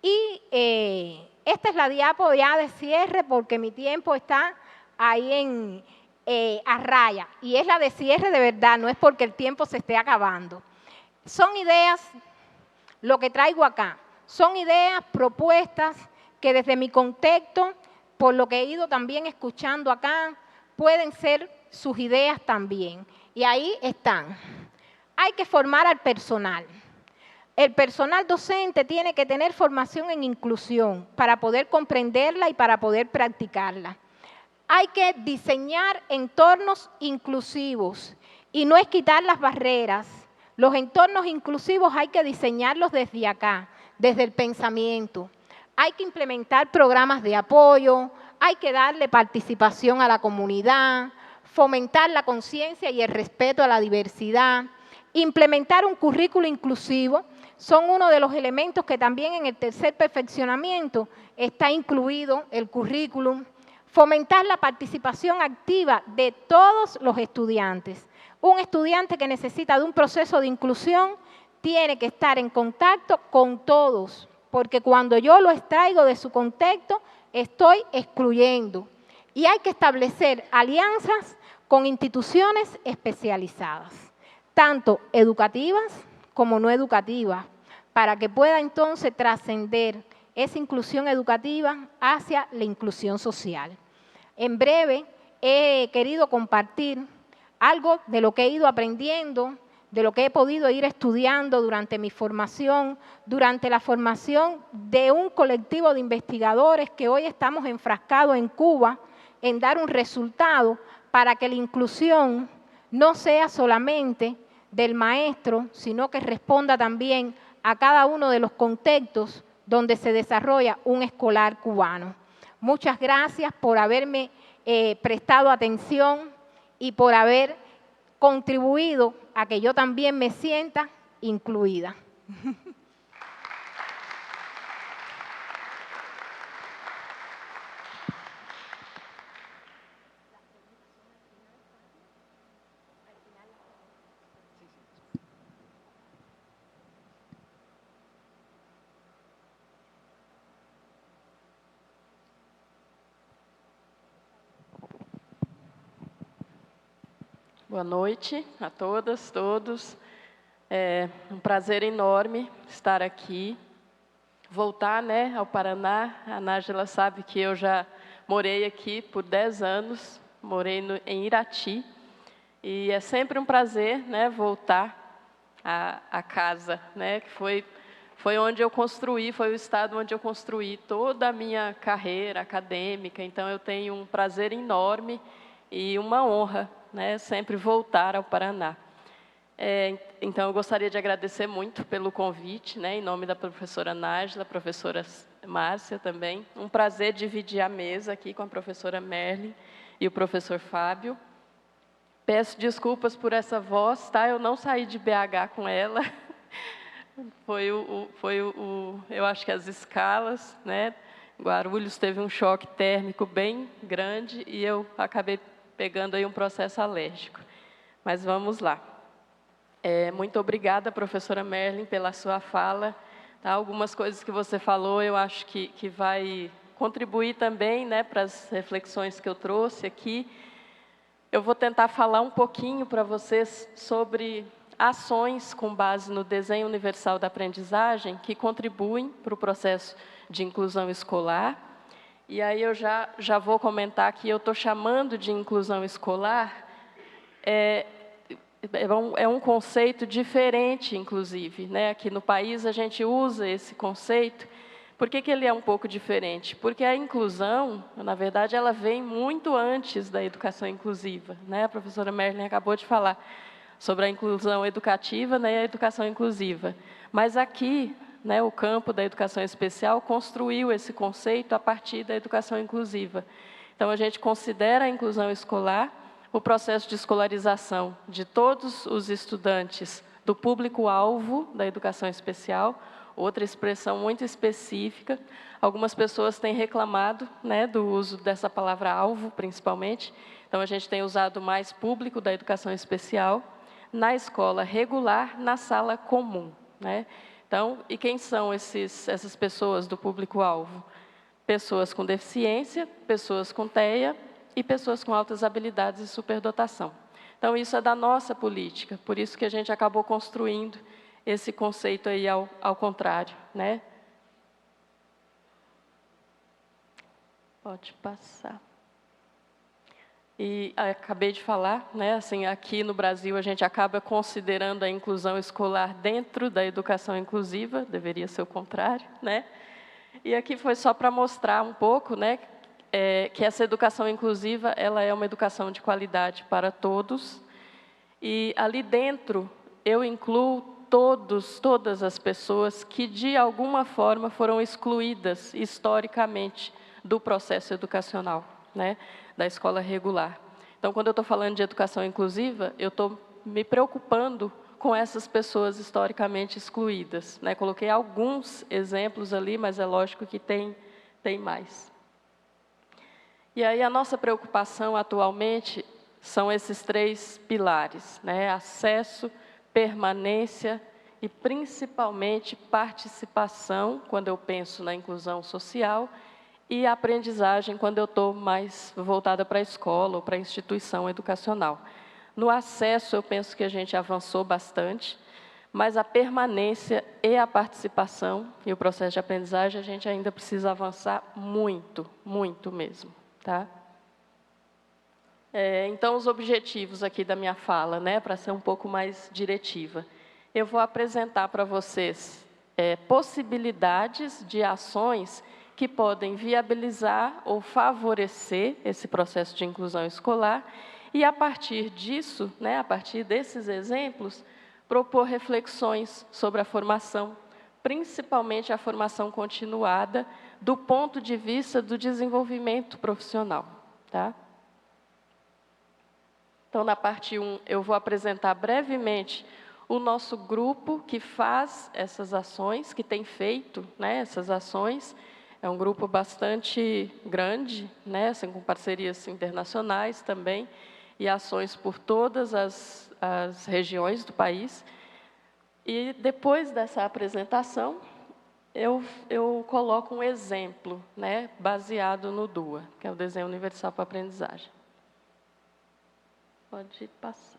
Y esta es la diapo ya de cierre porque mi tiempo está ahí a raya. Y es la de cierre de verdad, no es porque el tiempo se esté acabando. Son ideas, lo que traigo acá, son ideas, propuestas que desde mi contexto, por lo que he ido también escuchando acá, pueden ser sus ideas también. Y ahí están. Hay que formar al personal. El personal docente tiene que tener formación en inclusión para poder comprenderla y para poder practicarla. Hay que diseñar entornos inclusivos y no es quitar las barreras. Los entornos inclusivos hay que diseñarlos desde acá, desde el pensamiento. Hay que implementar programas de apoyo, hay que darle participación a la comunidad, fomentar la conciencia y el respeto a la diversidad, implementar un currículo inclusivo. Son uno de los elementos que también en el tercer perfeccionamiento está incluido el currículum. Fomentar la participación activa de todos los estudiantes. Un estudiante que necesita de un proceso de inclusión tiene que estar en contacto con todos, porque cuando yo lo extraigo de su contexto, estoy excluyendo. Y hay que establecer alianzas con instituciones especializadas, tanto educativas como no educativas, para que pueda entonces trascender esa inclusión educativa hacia la inclusión social. En breve he querido compartir algo de lo que he ido aprendiendo, de lo que he podido ir estudiando durante mi formación, durante la formación de un colectivo de investigadores que hoy estamos enfrascados en Cuba en dar un resultado para que la inclusión no sea solamente del maestro, sino que responda también a cada uno de los contextos donde se desarrolla un escolar cubano. Muchas gracias por haberme prestado atención y por haber contribuido a que yo también me sienta incluida. Boa noite a todas, todos. É um prazer enorme estar aqui, voltar, né, ao Paraná. A Nájila sabe que eu já morei aqui por 10 anos, morei em Irati, e é sempre um prazer, né, voltar à casa, né, que foi onde eu construí, foi o estado onde eu construí toda a minha carreira acadêmica. Então eu tenho um prazer enorme e uma honra, né, sempre voltar ao Paraná. Então, eu gostaria de agradecer muito pelo convite, né, em nome da professora Nájila, professora Márcia também. Um prazer dividir a mesa aqui com a professora Merlin e o professor Fábio. Peço desculpas por essa voz, tá? Eu não saí de BH com ela. Eu acho que as escalas, né? Guarulhos teve um choque térmico bem grande e eu acabei pegando aí um processo alérgico. Mas vamos lá. Muito obrigada, professora Merlin, pela sua fala. Tá? Algumas coisas que você falou, eu acho que vai contribuir também, né, para as reflexões que eu trouxe aqui. Eu vou tentar falar um pouquinho para vocês sobre ações com base no desenho universal da aprendizagem que contribuem para o processo de inclusão escolar. E aí eu já vou comentar que eu estou chamando de inclusão escolar, é um conceito diferente, inclusive, né? Aqui no país a gente usa esse conceito. Por que ele é um pouco diferente? Porque a inclusão, na verdade, ela vem muito antes da educação inclusiva, né? A professora Merlin acabou de falar sobre a inclusão educativa, né, e a educação inclusiva. Mas aqui, né, o campo da educação especial construiu esse conceito a partir da educação inclusiva. Então, a gente considera a inclusão escolar o processo de escolarização de todos os estudantes do público-alvo da educação especial, outra expressão muito específica. Algumas pessoas têm reclamado, né, do uso dessa palavra alvo, principalmente. Então, a gente tem usado mais público da educação especial, na escola regular, na sala comum, né? Então, e quem são essas pessoas do público-alvo? Pessoas com deficiência, pessoas com TEA e pessoas com altas habilidades e superdotação. Então, isso é da nossa política, por isso que a gente acabou construindo esse conceito aí ao contrário, né? Pode passar. E acabei de falar, né, assim, aqui no Brasil a gente acaba considerando a inclusão escolar dentro da educação inclusiva, deveria ser o contrário, né? E aqui foi só para mostrar um pouco, né, que essa educação inclusiva, ela é uma educação de qualidade para todos. E ali dentro eu incluo todas as pessoas que de alguma forma foram excluídas historicamente do processo educacional, né, da escola regular. Então, quando eu estou falando de educação inclusiva, eu estou me preocupando com essas pessoas historicamente excluídas, né? Coloquei alguns exemplos ali, mas é lógico que tem mais. E aí a nossa preocupação atualmente são esses 3 pilares, né? Acesso, permanência e principalmente participação, quando eu penso na inclusão social, e a aprendizagem, quando eu estou mais voltada para a escola ou para a instituição educacional. No acesso, eu penso que a gente avançou bastante, mas a permanência e a participação e o processo de aprendizagem, a gente ainda precisa avançar muito, muito mesmo, tá? Então, os objetivos aqui da minha fala, né, para ser um pouco mais diretiva. Eu vou apresentar para vocês possibilidades de ações que podem viabilizar ou favorecer esse processo de inclusão escolar e, a partir disso, né, a partir desses exemplos, propor reflexões sobre a formação, principalmente a formação continuada, do ponto de vista do desenvolvimento profissional, tá? Então, na parte 1, eu vou apresentar brevemente o nosso grupo que faz essas ações, que tem feito, né, essas ações. É um grupo bastante grande, né, assim, com parcerias internacionais também, e ações por todas as regiões do país. E depois dessa apresentação, eu coloco um exemplo, né, baseado no DUA, que é o Desenho Universal para a Aprendizagem. Pode passar.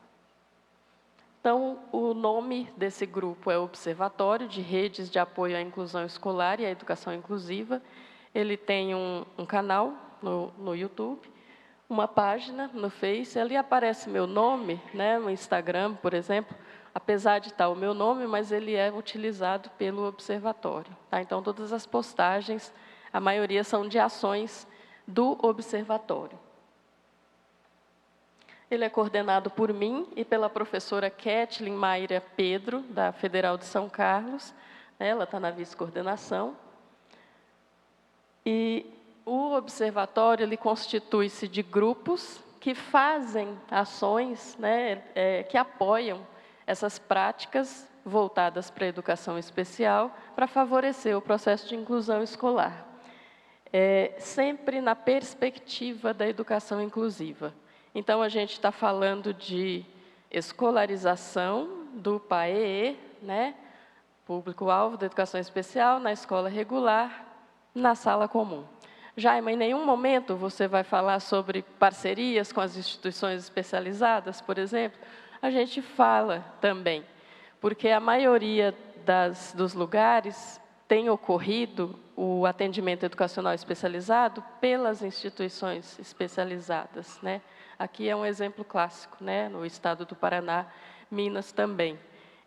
Então, o nome desse grupo é Observatório de Redes de Apoio à Inclusão Escolar e à Educação Inclusiva. Ele tem um canal no YouTube, uma página no Face, ali aparece meu nome, né, no Instagram, por exemplo, apesar de estar o meu nome, mas ele é utilizado pelo Observatório. Tá? Então, todas as postagens, a maioria são de ações do Observatório. Ele é coordenado por mim e pela professora Kathleen Mayra Pedro, da Federal de São Carlos. Ela está na vice-coordenação. E o observatório ele constitui-se de grupos que fazem ações, né, que apoiam essas práticas voltadas para a educação especial para favorecer o processo de inclusão escolar. Sempre na perspectiva da educação inclusiva. Então, a gente está falando de escolarização do PAEE, né, público-alvo da educação especial, na escola regular, na sala comum. Jaima, em nenhum momento você vai falar sobre parcerias com as instituições especializadas, por exemplo? A gente fala também, porque a maioria dos lugares tem ocorrido o atendimento educacional especializado pelas instituições especializadas, né? Aqui é um exemplo clássico, né? No estado do Paraná, Minas também.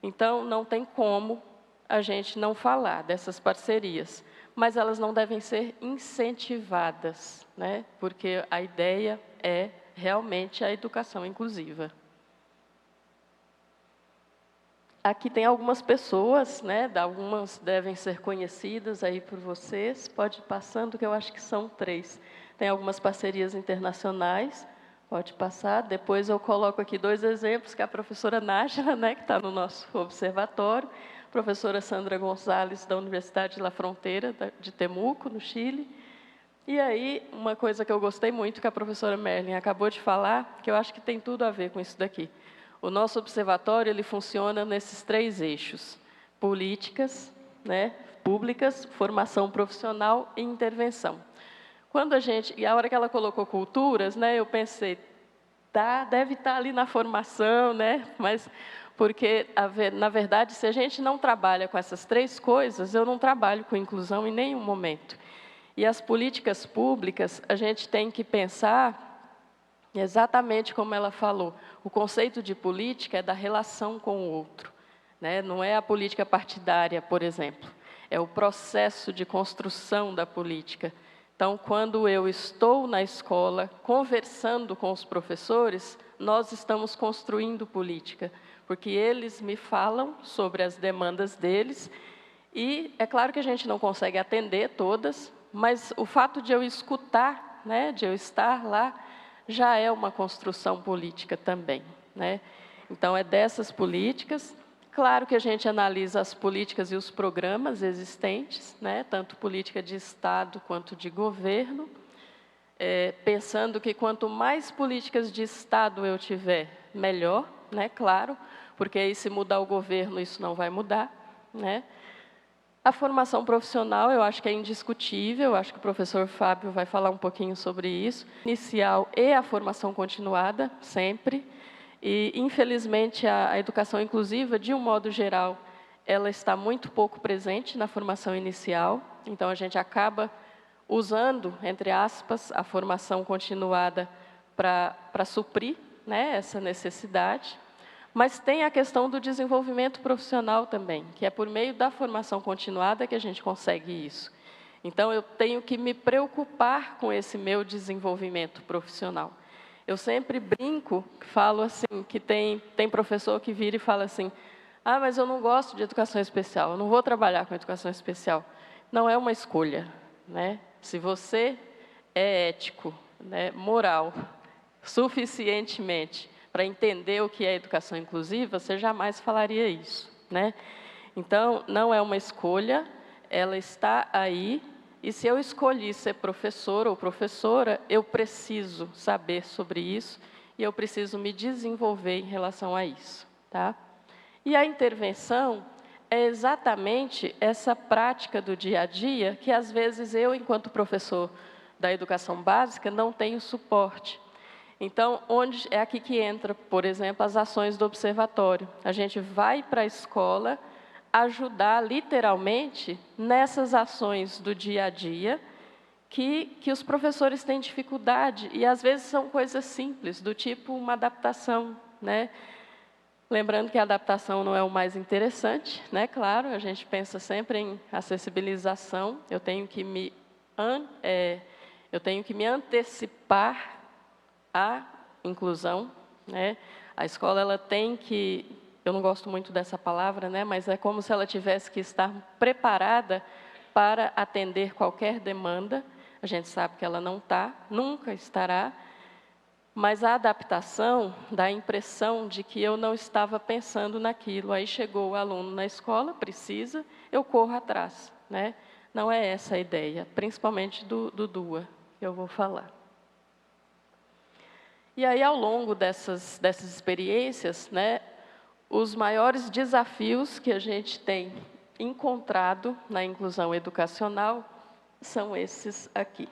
Então, não tem como a gente não falar dessas parcerias, mas elas não devem ser incentivadas, né? Porque a ideia é realmente a educação inclusiva. Aqui tem algumas pessoas, né? Algumas devem ser conhecidas aí por vocês. Pode ir passando, que eu acho que são 3. Tem algumas parcerias internacionais. Pode passar. Depois eu coloco aqui 2 exemplos, que é a professora Nájila, né, que está no nosso observatório, a professora Sandra Gonçalves, da Universidade de La Fronteira, de Temuco, no Chile. E aí, uma coisa que eu gostei muito, que a professora Merlin acabou de falar, que eu acho que tem tudo a ver com isso daqui. O nosso observatório ele funciona nesses 3 eixos: políticas, né, públicas, formação profissional e intervenção. E a hora que ela colocou culturas, né, eu pensei, deve estar ali na formação, né, mas porque, na verdade, se a gente não trabalha com essas 3 coisas, eu não trabalho com inclusão em nenhum momento. E as políticas públicas, a gente tem que pensar exatamente como ela falou. O conceito de política é da relação com o outro, né? Não é a política partidária, por exemplo. É o processo de construção da política. Então, quando eu estou na escola conversando com os professores, nós estamos construindo política, porque eles me falam sobre as demandas deles, e é claro que a gente não consegue atender todas, mas o fato de eu escutar, né, de eu estar lá, já é uma construção política também, né? Então, é dessas políticas. Claro que a gente analisa as políticas e os programas existentes, né, tanto política de Estado quanto de governo, pensando que quanto mais políticas de Estado eu tiver, melhor, né, claro, porque aí se mudar o governo, isso não vai mudar, né? A formação profissional, eu acho que é indiscutível, eu acho que o professor Fábio vai falar um pouquinho sobre isso. Inicial e a formação continuada, sempre. E, infelizmente, a educação inclusiva, de um modo geral, ela está muito pouco presente na formação inicial. Então, a gente acaba usando, entre aspas, a formação continuada para suprir, né, essa necessidade. Mas tem a questão do desenvolvimento profissional também, que é por meio da formação continuada que a gente consegue isso. Então, eu tenho que me preocupar com esse meu desenvolvimento profissional. Eu sempre brinco, falo assim, que tem professor que vira e fala assim, mas eu não gosto de educação especial, eu não vou trabalhar com educação especial. Não é uma escolha, né? Se você é ético, né, moral, suficientemente para entender o que é educação inclusiva, você jamais falaria isso, né? Então, não é uma escolha, ela está aí. E se eu escolhi ser professor ou professora, eu preciso saber sobre isso e eu preciso me desenvolver em relação a isso, tá? E a intervenção é exatamente essa prática do dia a dia que, às vezes, eu, enquanto professor da educação básica, não tenho suporte. Então, é aqui que entra, por exemplo, as ações do observatório. A gente vai para a escola ajudar, literalmente, nessas ações do dia a dia, que os professores têm dificuldade, e às vezes são coisas simples, do tipo uma adaptação, né? Lembrando que a adaptação não é o mais interessante, né? Claro, a gente pensa sempre em acessibilização, eu tenho que me antecipar à inclusão, né? A escola ela tem que, eu não gosto muito dessa palavra, né? Mas é como se ela tivesse que estar preparada para atender qualquer demanda. A gente sabe que ela não está, nunca estará, mas a adaptação dá a impressão de que eu não estava pensando naquilo. Aí chegou o aluno na escola, precisa, eu corro atrás, né? Não é essa a ideia, principalmente do DUA, que eu vou falar. E aí, ao longo dessas experiências, né, os maiores desafios que a gente tem encontrado na inclusão educacional são esses aqui.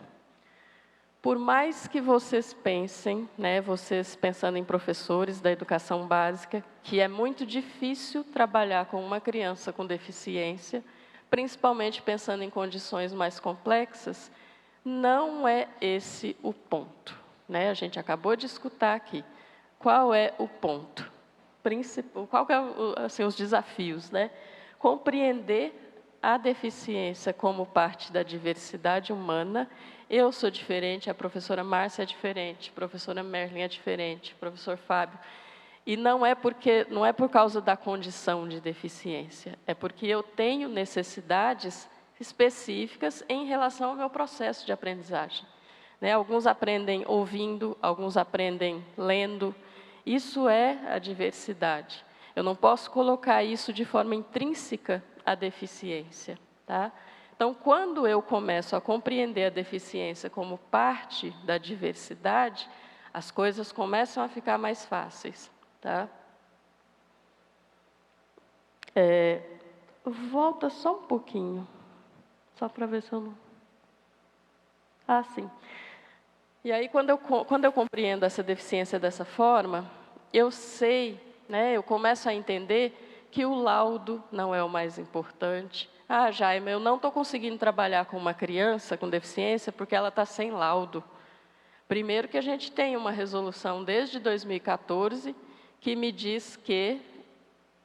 Por mais que vocês pensem, né, vocês pensando em professores da educação básica, que é muito difícil trabalhar com uma criança com deficiência, principalmente pensando em condições mais complexas, não é esse o ponto, né? A gente acabou de escutar aqui. Qual é o ponto principal? Qual que é assim, os desafios, né? Compreender a deficiência como parte da diversidade humana. Eu sou diferente, a professora Márcia é diferente, a professora Merlin é diferente, o professor Fábio. E não é por causa da condição de deficiência, é porque eu tenho necessidades específicas em relação ao meu processo de aprendizagem, né? Alguns aprendem ouvindo, alguns aprendem lendo. Isso é a diversidade. Eu não posso colocar isso de forma intrínseca à deficiência, tá? Então, quando eu começo a compreender a deficiência como parte da diversidade, as coisas começam a ficar mais fáceis, tá? Volta só um pouquinho, só para ver se eu não... Ah, sim. E aí, quando eu compreendo essa deficiência dessa forma, eu sei, né, eu começo a entender que o laudo não é o mais importante. Ah, Jaime, eu não estou conseguindo trabalhar com uma criança com deficiência porque ela está sem laudo. Primeiro que a gente tem uma resolução desde 2014 que me diz que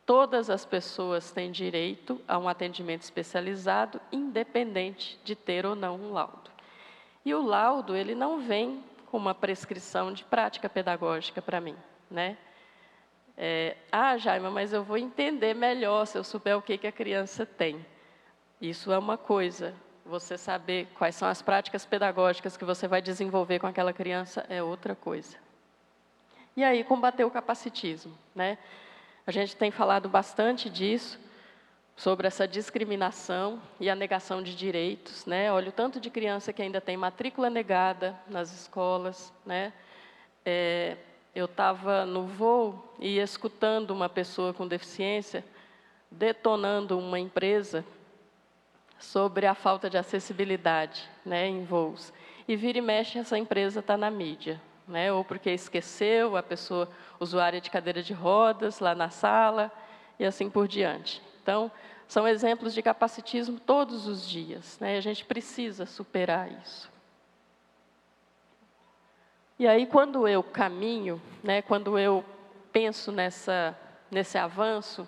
todas as pessoas têm direito a um atendimento especializado, independente de ter ou não um laudo. E o laudo, ele não vem com uma prescrição de prática pedagógica para mim, né? Jaime, mas eu vou entender melhor se eu souber o que a criança tem. Isso é uma coisa. Você saber quais são as práticas pedagógicas que você vai desenvolver com aquela criança é outra coisa. E aí, combater o capacitismo, né? A gente tem falado bastante disso, sobre essa discriminação e a negação de direitos, né? Olha o tanto de criança que ainda tem matrícula negada nas escolas, né? Eu estava no voo e escutando uma pessoa com deficiência detonando uma empresa sobre a falta de acessibilidade, né, em voos. E vira e mexe, essa empresa está na mídia, né? Ou porque esqueceu a pessoa usuária de cadeira de rodas lá na sala, e assim por diante. Então, são exemplos de capacitismo todos os dias, né? A gente precisa superar isso. E aí, quando eu caminho, né, quando eu penso nesse avanço,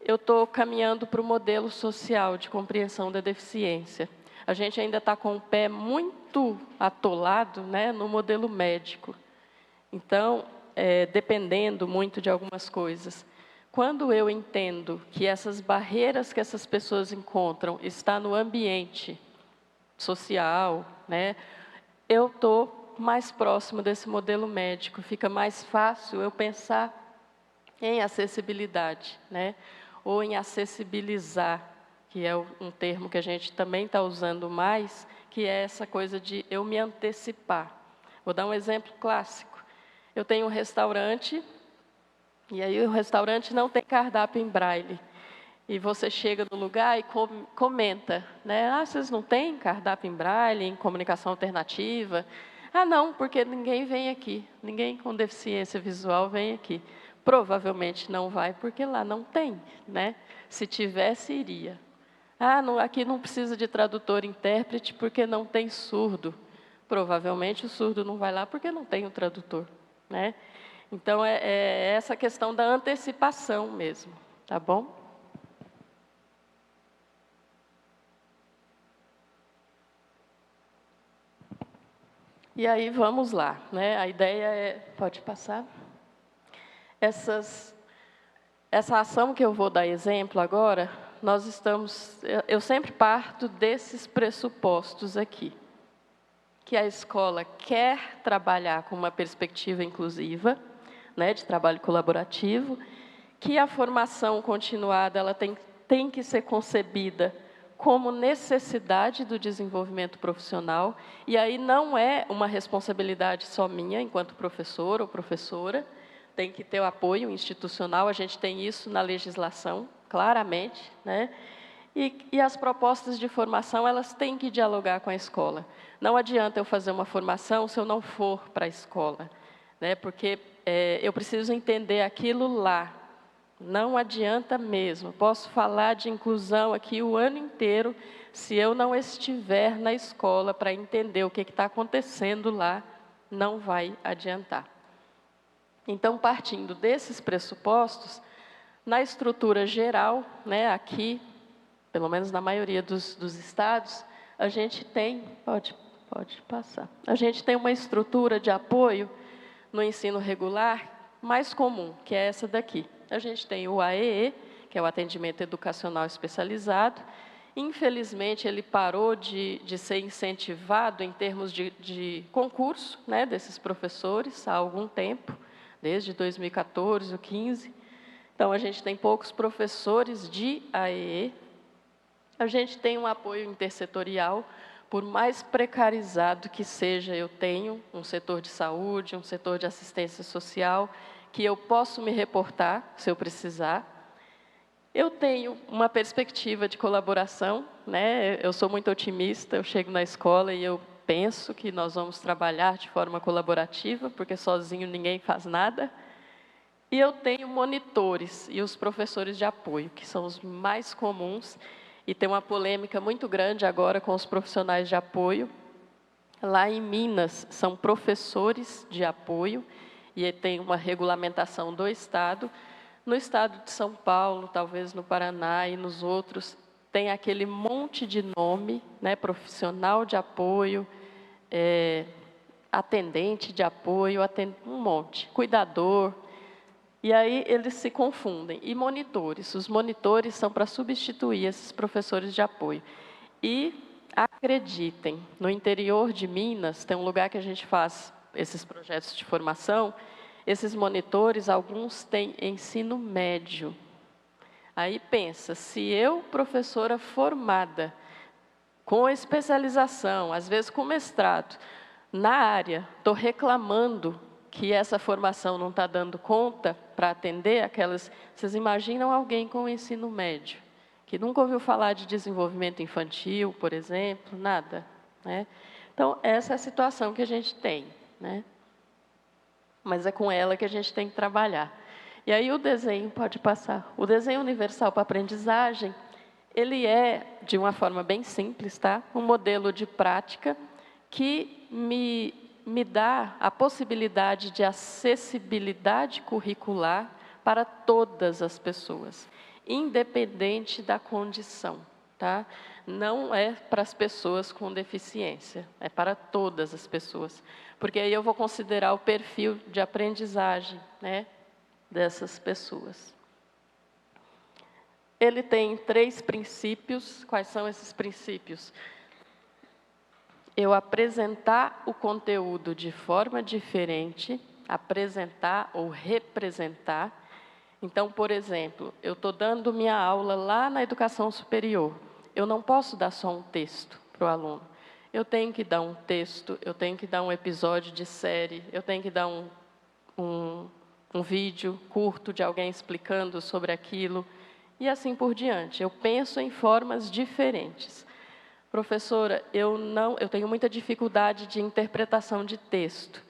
eu estou caminhando para o modelo social de compreensão da deficiência. A gente ainda está com o pé muito atolado, né, no modelo médico. Então, dependendo muito de algumas coisas. Quando eu entendo que essas barreiras que essas pessoas encontram estão no ambiente social, né, eu estou mais próximo desse modelo médico. Fica mais fácil eu pensar em acessibilidade, né, ou em acessibilizar, que é um termo que a gente também está usando mais, que é essa coisa de eu me antecipar. Vou dar um exemplo clássico. Eu tenho um restaurante, e aí o restaurante não tem cardápio em braille. E você chega no lugar e comenta, né? Ah, vocês não têm cardápio em braille, em comunicação alternativa? Ah, não, porque ninguém vem aqui, ninguém com deficiência visual vem aqui. Provavelmente não vai, porque lá não tem, né? Se tivesse, iria. Ah, não, aqui não precisa de tradutor e intérprete, porque não tem surdo. Provavelmente o surdo não vai lá, porque não tem o tradutor, né? Então, é essa questão da antecipação mesmo, tá bom? E aí, vamos lá, né? A ideia é... Pode passar? Essa ação que eu vou dar exemplo agora, eu sempre parto desses pressupostos aqui. Que a escola quer trabalhar com uma perspectiva inclusiva, né, de trabalho colaborativo, que a formação continuada ela tem que ser concebida como necessidade do desenvolvimento profissional, e aí não é uma responsabilidade só minha, enquanto professor ou professora, tem que ter o apoio institucional, a gente tem isso na legislação, claramente, né? E as propostas de formação, elas têm que dialogar com a escola. Não adianta eu fazer uma formação se eu não for para a escola, né? Porque eu preciso entender aquilo lá. Não adianta mesmo. Posso falar de inclusão aqui o ano inteiro, se eu não estiver na escola para entender o que está acontecendo lá, não vai adiantar. Então, partindo desses pressupostos, na estrutura geral, né, aqui, pelo menos na maioria dos estados, a gente tem, pode passar, a gente tem uma estrutura de apoio no ensino regular mais comum, que é essa daqui. A gente tem o AEE, que é o atendimento educacional especializado. Infelizmente, ele parou de ser incentivado em termos de concurso, né, desses professores há algum tempo, desde 2014 ou 2015. Então, a gente tem poucos professores de AEE. A gente tem um apoio intersetorial, por mais precarizado que seja, eu tenho um setor de saúde, um setor de assistência social, que eu posso me reportar, se eu precisar. Eu tenho uma perspectiva de colaboração, né? Eu sou muito otimista, eu chego na escola e eu penso que nós vamos trabalhar de forma colaborativa, porque sozinho ninguém faz nada. E eu tenho monitores e os professores de apoio, que são os mais comuns, e tem uma polêmica muito grande agora com os profissionais de apoio. Lá em Minas, são professores de apoio, e tem uma regulamentação do Estado. No Estado de São Paulo, talvez no Paraná e nos outros, tem aquele monte de nome, né, profissional de apoio, atendente de apoio, um monte, cuidador. E aí eles se confundem. E monitores, os monitores são para substituir esses professores de apoio. E acreditem, no interior de Minas, tem um lugar que a gente faz esses projetos de formação, esses monitores, alguns têm ensino médio. Aí pensa, se eu, professora formada, com especialização, às vezes com mestrado, na área, estou reclamando que essa formação não está dando conta para atender aquelas... Vocês imaginam alguém com ensino médio, que nunca ouviu falar de desenvolvimento infantil, por exemplo, nada, né? Então, essa é a situação que a gente tem, né? Mas é com ela que a gente tem que trabalhar. E aí o desenho, pode passar, o desenho universal para aprendizagem, ele é, de uma forma bem simples, tá? Um modelo de prática que me dá a possibilidade de acessibilidade curricular para todas as pessoas, independente da condição, tá? Não é para as pessoas com deficiência, é para todas as pessoas, porque aí eu vou considerar o perfil de aprendizagem, né, dessas pessoas. Ele tem 3 princípios. Quais são esses princípios? Eu apresentar o conteúdo de forma diferente, apresentar ou representar. Então, por exemplo, eu estou dando minha aula lá na educação superior. Eu não posso dar só um texto para o aluno. Eu tenho que dar um texto, eu tenho que dar um episódio de série, eu tenho que dar um vídeo curto de alguém explicando sobre aquilo, e assim por diante. Eu penso em formas diferentes. Professora, eu tenho muita dificuldade de interpretação de texto.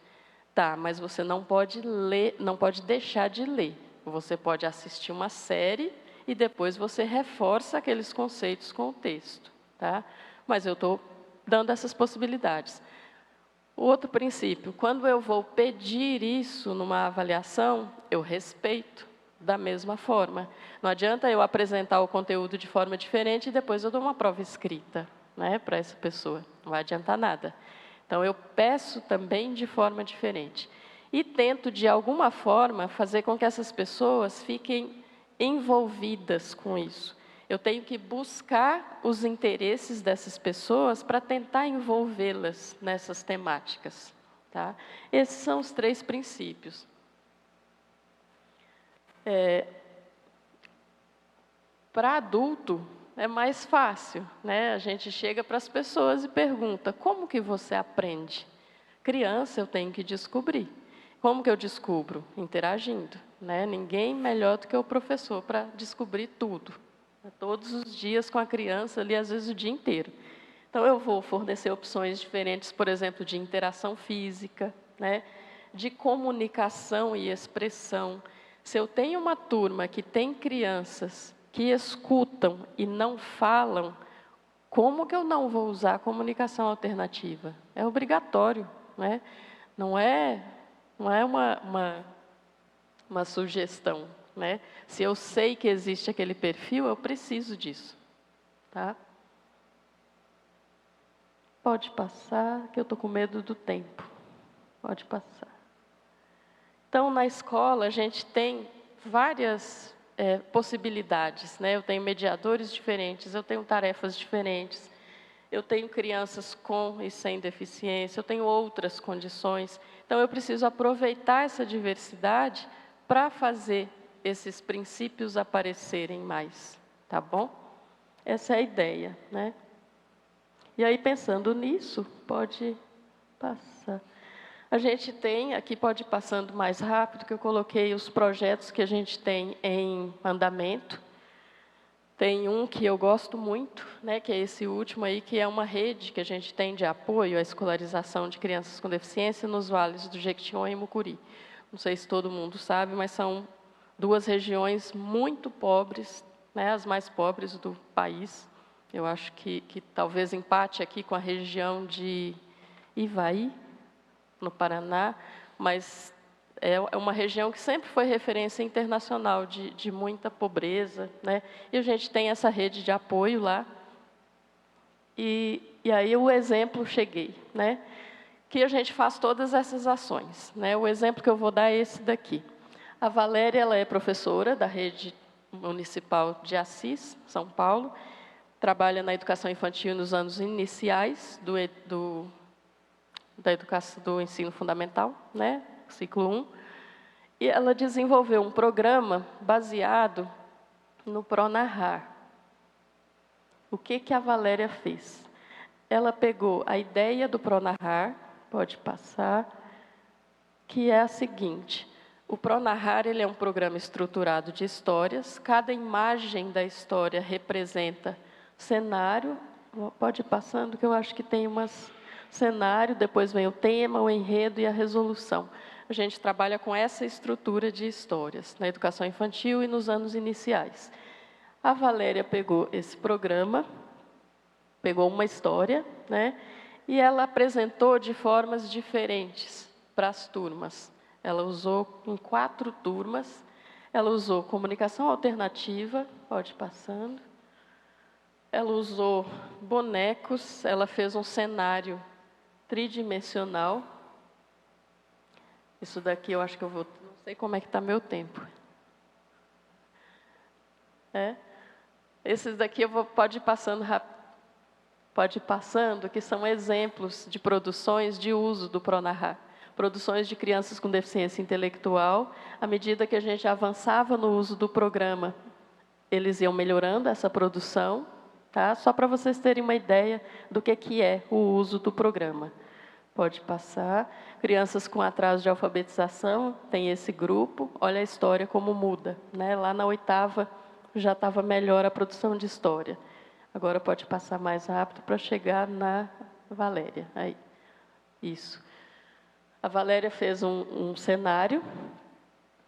Tá, mas você não pode ler, não pode deixar de ler. Você pode assistir uma série e depois você reforça aqueles conceitos com o texto, tá? Mas eu estou dando essas possibilidades. O outro princípio, quando eu vou pedir isso numa avaliação, eu respeito da mesma forma. Não adianta eu apresentar o conteúdo de forma diferente e depois eu dou uma prova escrita, né, para essa pessoa. Não vai adiantar nada. Então, eu peço também de forma diferente. E tento, de alguma forma, fazer com que essas pessoas fiquem envolvidas com isso. Eu tenho que buscar os interesses dessas pessoas para tentar envolvê-las nessas temáticas, tá? Esses são os 3 princípios. Para adulto, é mais fácil, né? A gente chega para as pessoas e pergunta, como que você aprende? Criança, eu tenho que descobrir. Como que eu descubro? Interagindo, né? Ninguém melhor do que o professor para descobrir tudo. Todos os dias com a criança ali, às vezes o dia inteiro. Então, eu vou fornecer opções diferentes, por exemplo, de interação física, né? De comunicação e expressão. Se eu tenho uma turma que tem crianças que escutam e não falam, como que eu não vou usar a comunicação alternativa? É obrigatório, né? Não é uma sugestão, né? Se eu sei que existe aquele perfil, eu preciso disso, tá? Pode passar, que eu estou com medo do tempo. Pode passar. Então, na escola, a gente tem várias possibilidades, né? Eu tenho mediadores diferentes, eu tenho tarefas diferentes, eu tenho crianças com e sem deficiência, eu tenho outras condições. Então, eu preciso aproveitar essa diversidade para fazer esses princípios aparecerem mais, tá bom? Essa é a ideia, né? E aí, pensando nisso, pode passar. A gente tem, aqui pode ir passando mais rápido, que eu coloquei os projetos que a gente tem em andamento. Tem um que eu gosto muito, né, que é esse último aí, que é uma rede que a gente tem de apoio à escolarização de crianças com deficiência nos vales do Jequitinhonha e Mucuri. Não sei se todo mundo sabe, mas são 2 regiões muito pobres, né, as mais pobres do país. Eu acho que talvez empate aqui com a região de Ivaí, no Paraná, mas é uma região que sempre foi referência internacional de muita pobreza, né? E a gente tem essa rede de apoio lá. E aí o exemplo, cheguei, né? Que a gente faz todas essas ações, né? O exemplo que eu vou dar é esse daqui. A Valéria, ela é professora da rede municipal de Assis, São Paulo, trabalha na educação infantil nos anos iniciais da educação do ensino fundamental, né, ciclo 1, e ela desenvolveu um programa baseado no Pronarrar. O que a Valéria fez? Ela pegou a ideia do Pronarrar, pode passar, que é a seguinte: o Pronarrar, ele é um programa estruturado de histórias, cada imagem da história representa cenário, pode ir passando, que eu acho que tem umas... cenário, depois vem o tema, o enredo e a resolução. A gente trabalha com essa estrutura de histórias, na educação infantil e nos anos iniciais. A Valéria pegou esse programa, pegou uma história, né, e ela apresentou de formas diferentes para as turmas. Ela usou em 4 turmas, ela usou comunicação alternativa, pode ir passando, ela usou bonecos, ela fez um cenário tridimensional. Isso daqui eu acho que eu vou... Não sei como é que está meu tempo. Esses daqui pode ir passando rápido. Pode ir passando, que são exemplos de produções de uso do Pronarrar. Produções de crianças com deficiência intelectual. À medida que a gente avançava no uso do programa, eles iam melhorando essa produção, tá? Só para vocês terem uma ideia do que é o uso do programa. Pode passar. Crianças com atraso de alfabetização, tem esse grupo. Olha a história como muda, né? Lá na 8ª já estava melhor a produção de história. Agora pode passar mais rápido para chegar na Valéria. Aí, isso. A Valéria fez um cenário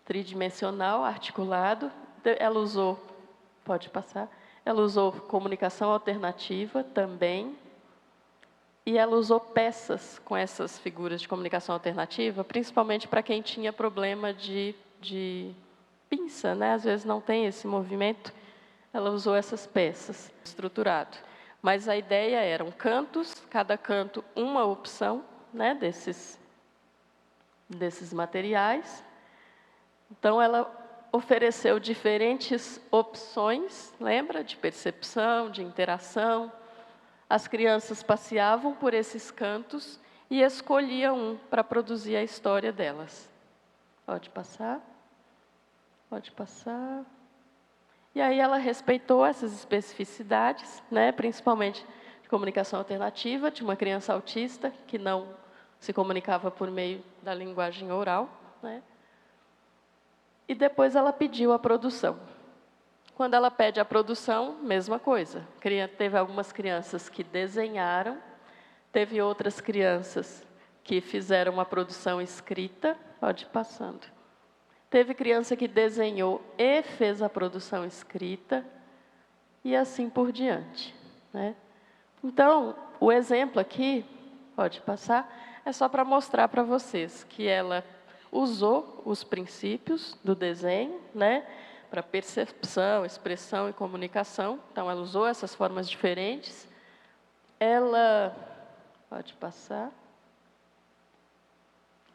tridimensional, articulado. Ela usou, pode passar, ela usou comunicação alternativa também. E ela usou peças com essas figuras de comunicação alternativa, principalmente para quem tinha problema de pinça, né? Às vezes não tem esse movimento. Ela usou essas peças, estruturado. Mas a ideia eram cantos, cada canto uma opção, né, desses materiais. Então, ela ofereceu diferentes opções, lembra? De percepção, de interação. As crianças passeavam por esses cantos e escolhiam um para produzir a história delas. Pode passar. Pode passar. E aí ela respeitou essas especificidades, né, principalmente de comunicação alternativa, de uma criança autista que não se comunicava por meio da linguagem oral, né? E depois ela pediu a produção. Quando ela pede a produção, mesma coisa. Teve algumas crianças que desenharam, teve outras crianças que fizeram uma produção escrita, pode ir passando. Teve criança que desenhou e fez a produção escrita, e assim por diante, né? Então, o exemplo aqui, pode passar, é só para mostrar para vocês que ela usou os princípios do desenho, né, para percepção, expressão e comunicação. Então, ela usou essas formas diferentes. Ela, pode passar,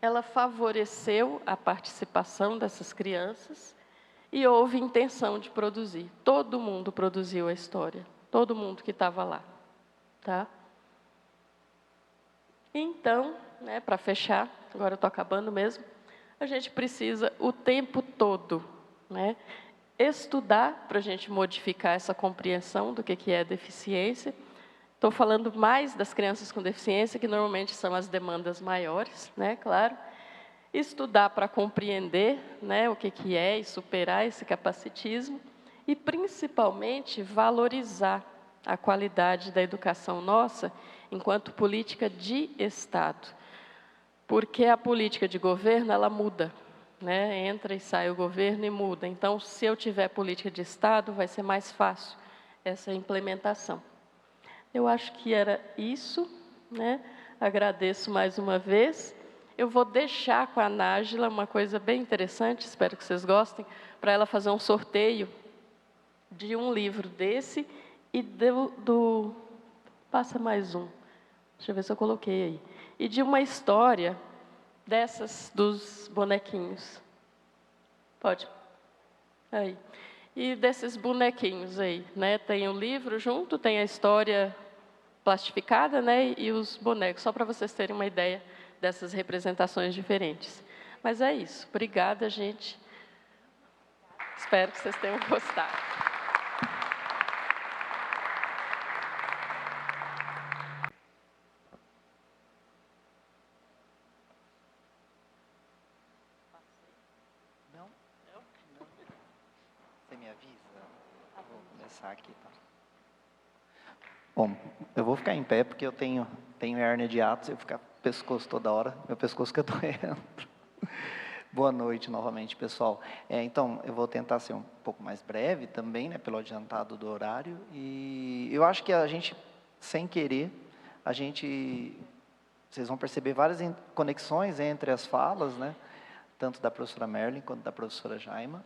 ela favoreceu a participação dessas crianças e houve intenção de produzir. Todo mundo produziu a história, todo mundo que estava lá, tá? Então, né, para fechar, agora eu estou acabando mesmo, a gente precisa o tempo todo, né, estudar para a gente modificar essa compreensão do que é deficiência. Estou falando mais das crianças com deficiência, que normalmente são as demandas maiores, né, claro. Estudar para compreender, né, o que é e superar esse capacitismo. E, principalmente, valorizar a qualidade da educação nossa enquanto política de Estado. Porque a política de governo, ela muda, né? Entra e sai o governo e muda. Então, se eu tiver política de Estado, vai ser mais fácil essa implementação. Eu acho que era isso, né? Agradeço mais uma vez. Eu vou deixar com a Nájila uma coisa bem interessante, espero que vocês gostem, para ela fazer um sorteio de um livro desse e passa mais um. Deixa eu ver se eu coloquei aí. E de uma história dessas dos bonequinhos. Pode. Aí. E desses bonequinhos aí, né? Tem o livro junto, tem a história plastificada, né? E os bonecos, só para vocês terem uma ideia dessas representações diferentes. Mas é isso. Obrigada, gente. Espero que vocês tenham gostado. Não? Você me avisa? Vou começar aqui, tá? Bom, eu vou ficar em pé porque eu tenho hérnia de hiatus, eu vou ficar pescoço toda hora, meu pescoço fica doendo. Boa noite novamente, pessoal. Então, eu vou tentar ser um pouco mais breve também, né, pelo adiantado do horário. E eu acho que a gente, sem querer, vocês vão perceber várias conexões entre as falas, né, tanto da professora Merlin quanto da professora Jaima.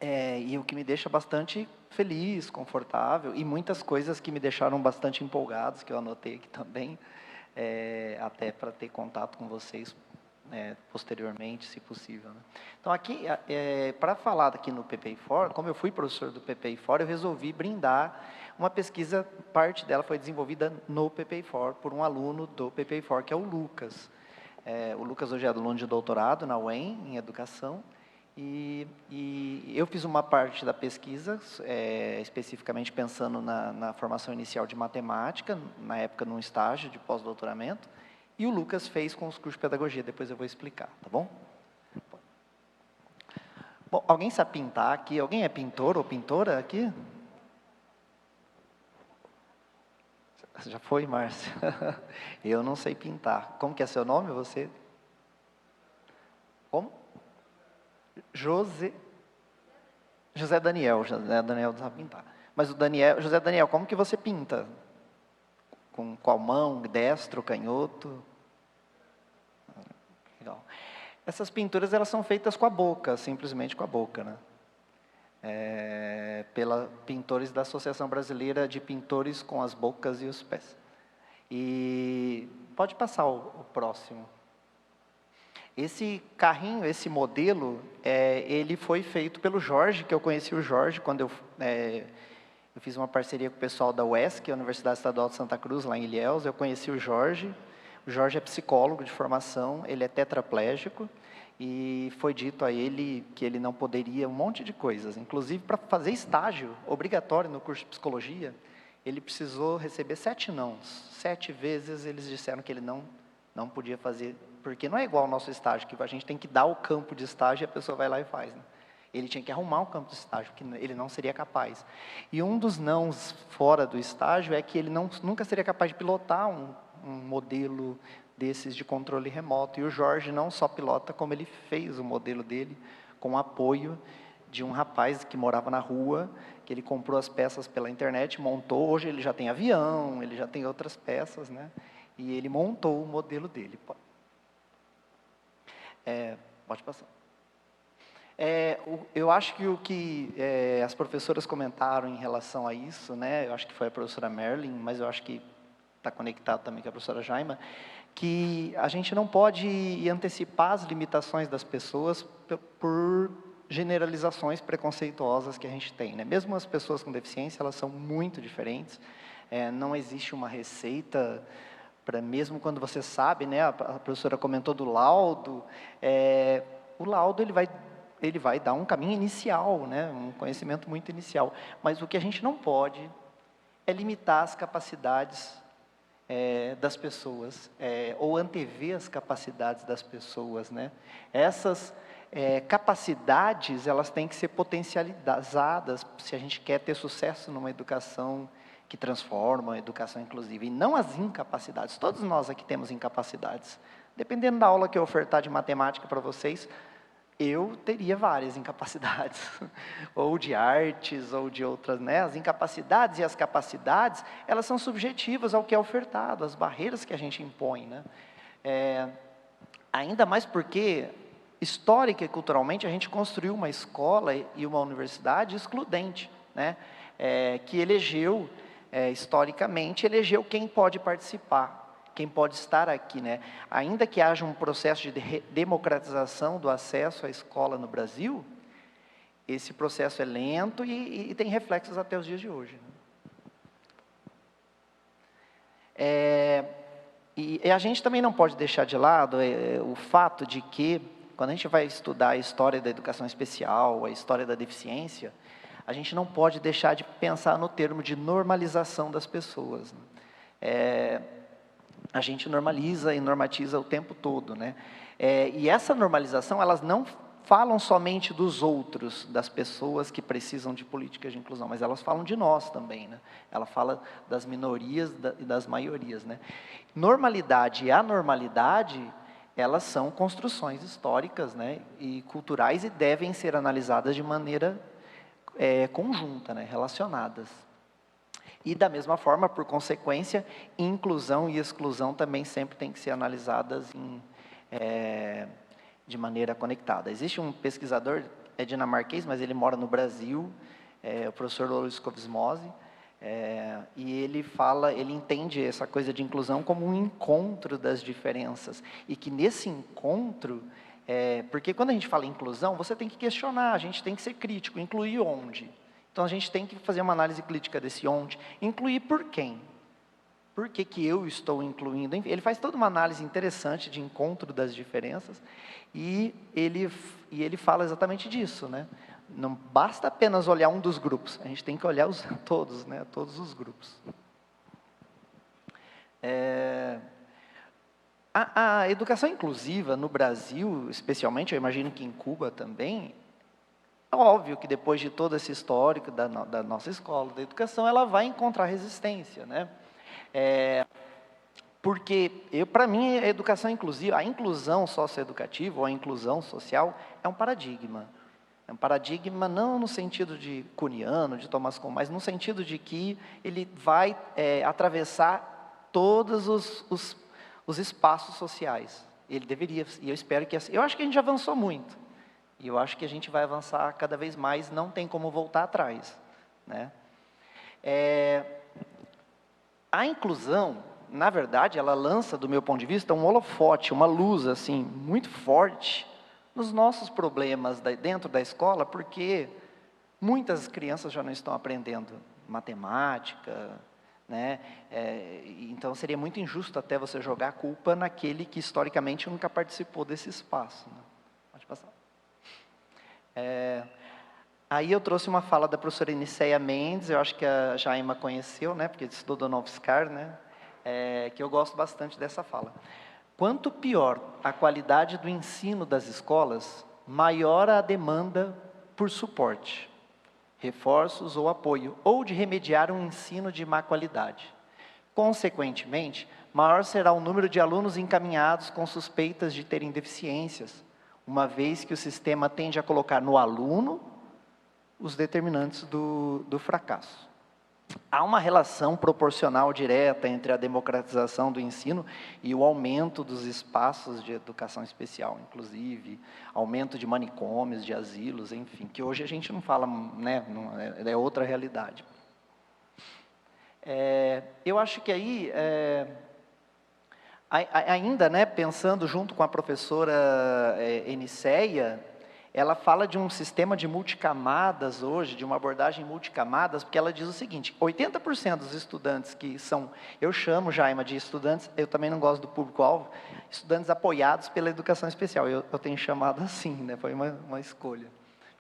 E o que me deixa bastante feliz, confortável, e muitas coisas que me deixaram bastante empolgados, que eu anotei aqui também, até para ter contato com vocês posteriormente, se possível, né? Então, aqui, para falar aqui no PPI-4, como eu fui professor do PPI-4, eu resolvi brindar uma pesquisa, parte dela foi desenvolvida no PPI-4, por um aluno do PPI-4, que é o Lucas. O Lucas hoje é aluno de doutorado na UEM, em Educação, e eu fiz uma parte da pesquisa, especificamente pensando na formação inicial de matemática, na época num estágio de pós-doutoramento, e o Lucas fez com os cursos de pedagogia, depois eu vou explicar, tá bom? Bom, alguém sabe pintar aqui? Alguém é pintor ou pintora aqui? Já foi, Márcia? Eu não sei pintar. Como que é seu nome, você? Como? José Daniel. José Daniel não sabe pintar. Mas o José Daniel, como que você pinta? Com qual mão? Destro, canhoto? Legal. Essas pinturas, elas são feitas com a boca, simplesmente com a boca, né? Pela pintores da Associação Brasileira de Pintores com as Bocas e os Pés. E pode passar o próximo. Esse carrinho, esse modelo, ele foi feito pelo Jorge, que eu conheci o Jorge quando eu fiz uma parceria com o pessoal da UESC, a Universidade Estadual de Santa Cruz, lá em Ilhéus. Eu conheci o Jorge. O Jorge é psicólogo de formação, ele é tetraplégico. E foi dito a ele que ele não poderia um monte de coisas. Inclusive, para fazer estágio obrigatório no curso de psicologia, ele precisou receber 7 nãos. 7 vezes eles disseram que ele não podia fazer, porque não é igual ao nosso estágio, que a gente tem que dar o campo de estágio e a pessoa vai lá e faz, né? Ele tinha que arrumar um campo de estágio, porque ele não seria capaz. E um dos nãos fora do estágio é que ele nunca seria capaz de pilotar um modelo desses de controle remoto. E o Jorge não só pilota, como ele fez o modelo dele com o apoio de um rapaz que morava na rua, que ele comprou as peças pela internet, montou. Hoje ele já tem avião, ele já tem outras peças, né? E ele montou o modelo dele. Pode passar. Eu acho que o que as professoras comentaram em relação a isso, né? Eu acho que foi a professora Merlin, mas eu acho que está conectado também com a professora Jaima, que a gente não pode antecipar as limitações das pessoas por generalizações preconceituosas que a gente tem, né? Mesmo as pessoas com deficiência, elas são muito diferentes. Não existe uma receita para, mesmo quando você sabe, né? A professora comentou do laudo. O laudo ele vai dar um caminho inicial, né? Um conhecimento muito inicial. Mas o que a gente não pode é limitar as capacidades das pessoas, ou antever as capacidades das pessoas, né? Essas capacidades, elas têm que ser potencializadas se a gente quer ter sucesso numa educação que transforma, uma educação inclusiva, e não as incapacidades. Todos nós aqui temos incapacidades. Dependendo da aula que eu ofertar de matemática para vocês, eu teria várias incapacidades, ou de artes, ou de outras, né? As incapacidades e as capacidades, elas são subjetivas ao que é ofertado, às barreiras que a gente impõe, né? Ainda mais porque, histórica e culturalmente, a gente construiu uma escola e uma universidade excludente, né? Que elegeu, historicamente, elegeu quem pode participar, quem pode estar aqui, né? Ainda que haja um processo de democratização do acesso à escola no Brasil, esse processo é lento e tem reflexos até os dias de hoje, né? E a gente também não pode deixar de lado o fato de que, quando a gente vai estudar a história da educação especial, a história da deficiência, a gente não pode deixar de pensar no termo de normalização das pessoas, né? A gente normaliza e normatiza o tempo todo, né? E essa normalização, elas não falam somente dos outros, das pessoas que precisam de políticas de inclusão, mas elas falam de nós também, né? Ela fala das minorias e das maiorias, né? Normalidade e anormalidade, elas são construções históricas, né? E culturais, e devem ser analisadas de maneira conjunta, né? Relacionadas. E, da mesma forma, por consequência, inclusão e exclusão também sempre têm que ser analisadas de maneira conectada. Existe um pesquisador, dinamarquês, mas ele mora no Brasil, o professor Luiz Kovismose, e ele entende essa coisa de inclusão como um encontro das diferenças. E que nesse encontro, porque quando a gente fala em inclusão, você tem que questionar, a gente tem que ser crítico, incluir onde? Então, a gente tem que fazer uma análise crítica desse onde, incluir por quem. Por que eu estou incluindo? Ele faz toda uma análise interessante de encontro das diferenças, e ele fala exatamente disso, né? Não basta apenas olhar um dos grupos, a gente tem que olhar todos, né? Todos os grupos. A educação inclusiva no Brasil, especialmente, eu imagino que em Cuba também, óbvio que depois de todo esse histórico da nossa escola, da educação, ela vai encontrar resistência, né? Porque, para mim, a educação inclusiva, a inclusão socioeducativa ou a inclusão social é um paradigma. É um paradigma não no sentido de Kuhniano, de Thomas Kuhn, mas no sentido de que ele vai atravessar todos os espaços sociais. Ele deveria, e eu espero que... Eu acho que a gente avançou muito. E eu acho que a gente vai avançar cada vez mais, não tem como voltar atrás, né? A inclusão, na verdade, ela lança, do meu ponto de vista, um holofote, uma luz, assim, muito forte nos nossos problemas dentro da escola, porque muitas crianças já não estão aprendendo matemática, né? Então, seria muito injusto até você jogar a culpa naquele que, historicamente, nunca participou desse espaço, né? Pode passar. Aí eu trouxe uma fala da professora Eniceia Mendes, eu acho que a Jaima conheceu, né, porque estudou no UFSCar, né, que eu gosto bastante dessa fala. Quanto pior a qualidade do ensino das escolas, maior a demanda por suporte, reforços ou apoio, ou de remediar um ensino de má qualidade. Consequentemente, maior será o número de alunos encaminhados com suspeitas de terem deficiências, uma vez que o sistema tende a colocar no aluno os determinantes do fracasso. Há uma relação proporcional direta entre a democratização do ensino e o aumento dos espaços de educação especial, inclusive aumento de manicômios, de asilos, enfim, que hoje a gente não fala, né, é outra realidade. Eu acho que aí, ainda, né, pensando junto com a professora Eniceia, ela fala de um sistema de multicamadas hoje, de uma abordagem multicamadas, porque ela diz o seguinte: 80% dos estudantes que são, eu chamo, Jaima, de estudantes, eu também não gosto do público-alvo, estudantes apoiados pela educação especial, eu tenho chamado assim, né, foi uma escolha,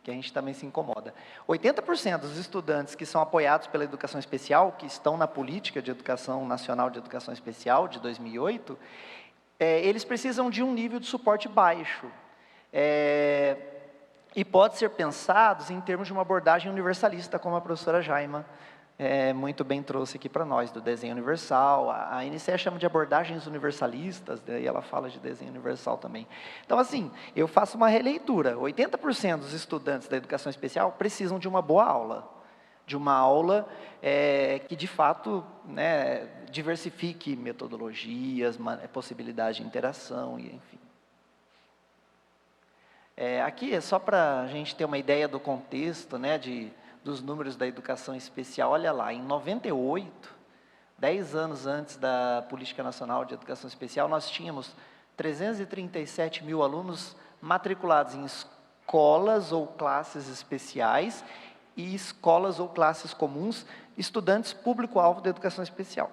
que a gente também se incomoda. 80% dos estudantes que são apoiados pela educação especial, que estão na política de educação nacional de educação especial, de 2008, eles precisam de um nível de suporte baixo. E pode ser pensados em termos de uma abordagem universalista, como a professora Jaima muito bem trouxe aqui para nós, do desenho universal. A Eniceia chama de abordagens universalistas, e ela fala de desenho universal também. Então, assim, eu faço uma releitura. 80% dos estudantes da educação especial precisam de uma boa aula, de uma aula que, de fato, né, diversifique metodologias, possibilidade de interação, e enfim. Aqui é só para a gente ter uma ideia do contexto, né, dos números da educação especial. Olha lá, em 98, 10 anos antes da Política Nacional de Educação Especial, nós tínhamos 337 mil alunos matriculados em escolas ou classes especiais e escolas ou classes comuns, estudantes público-alvo da educação especial.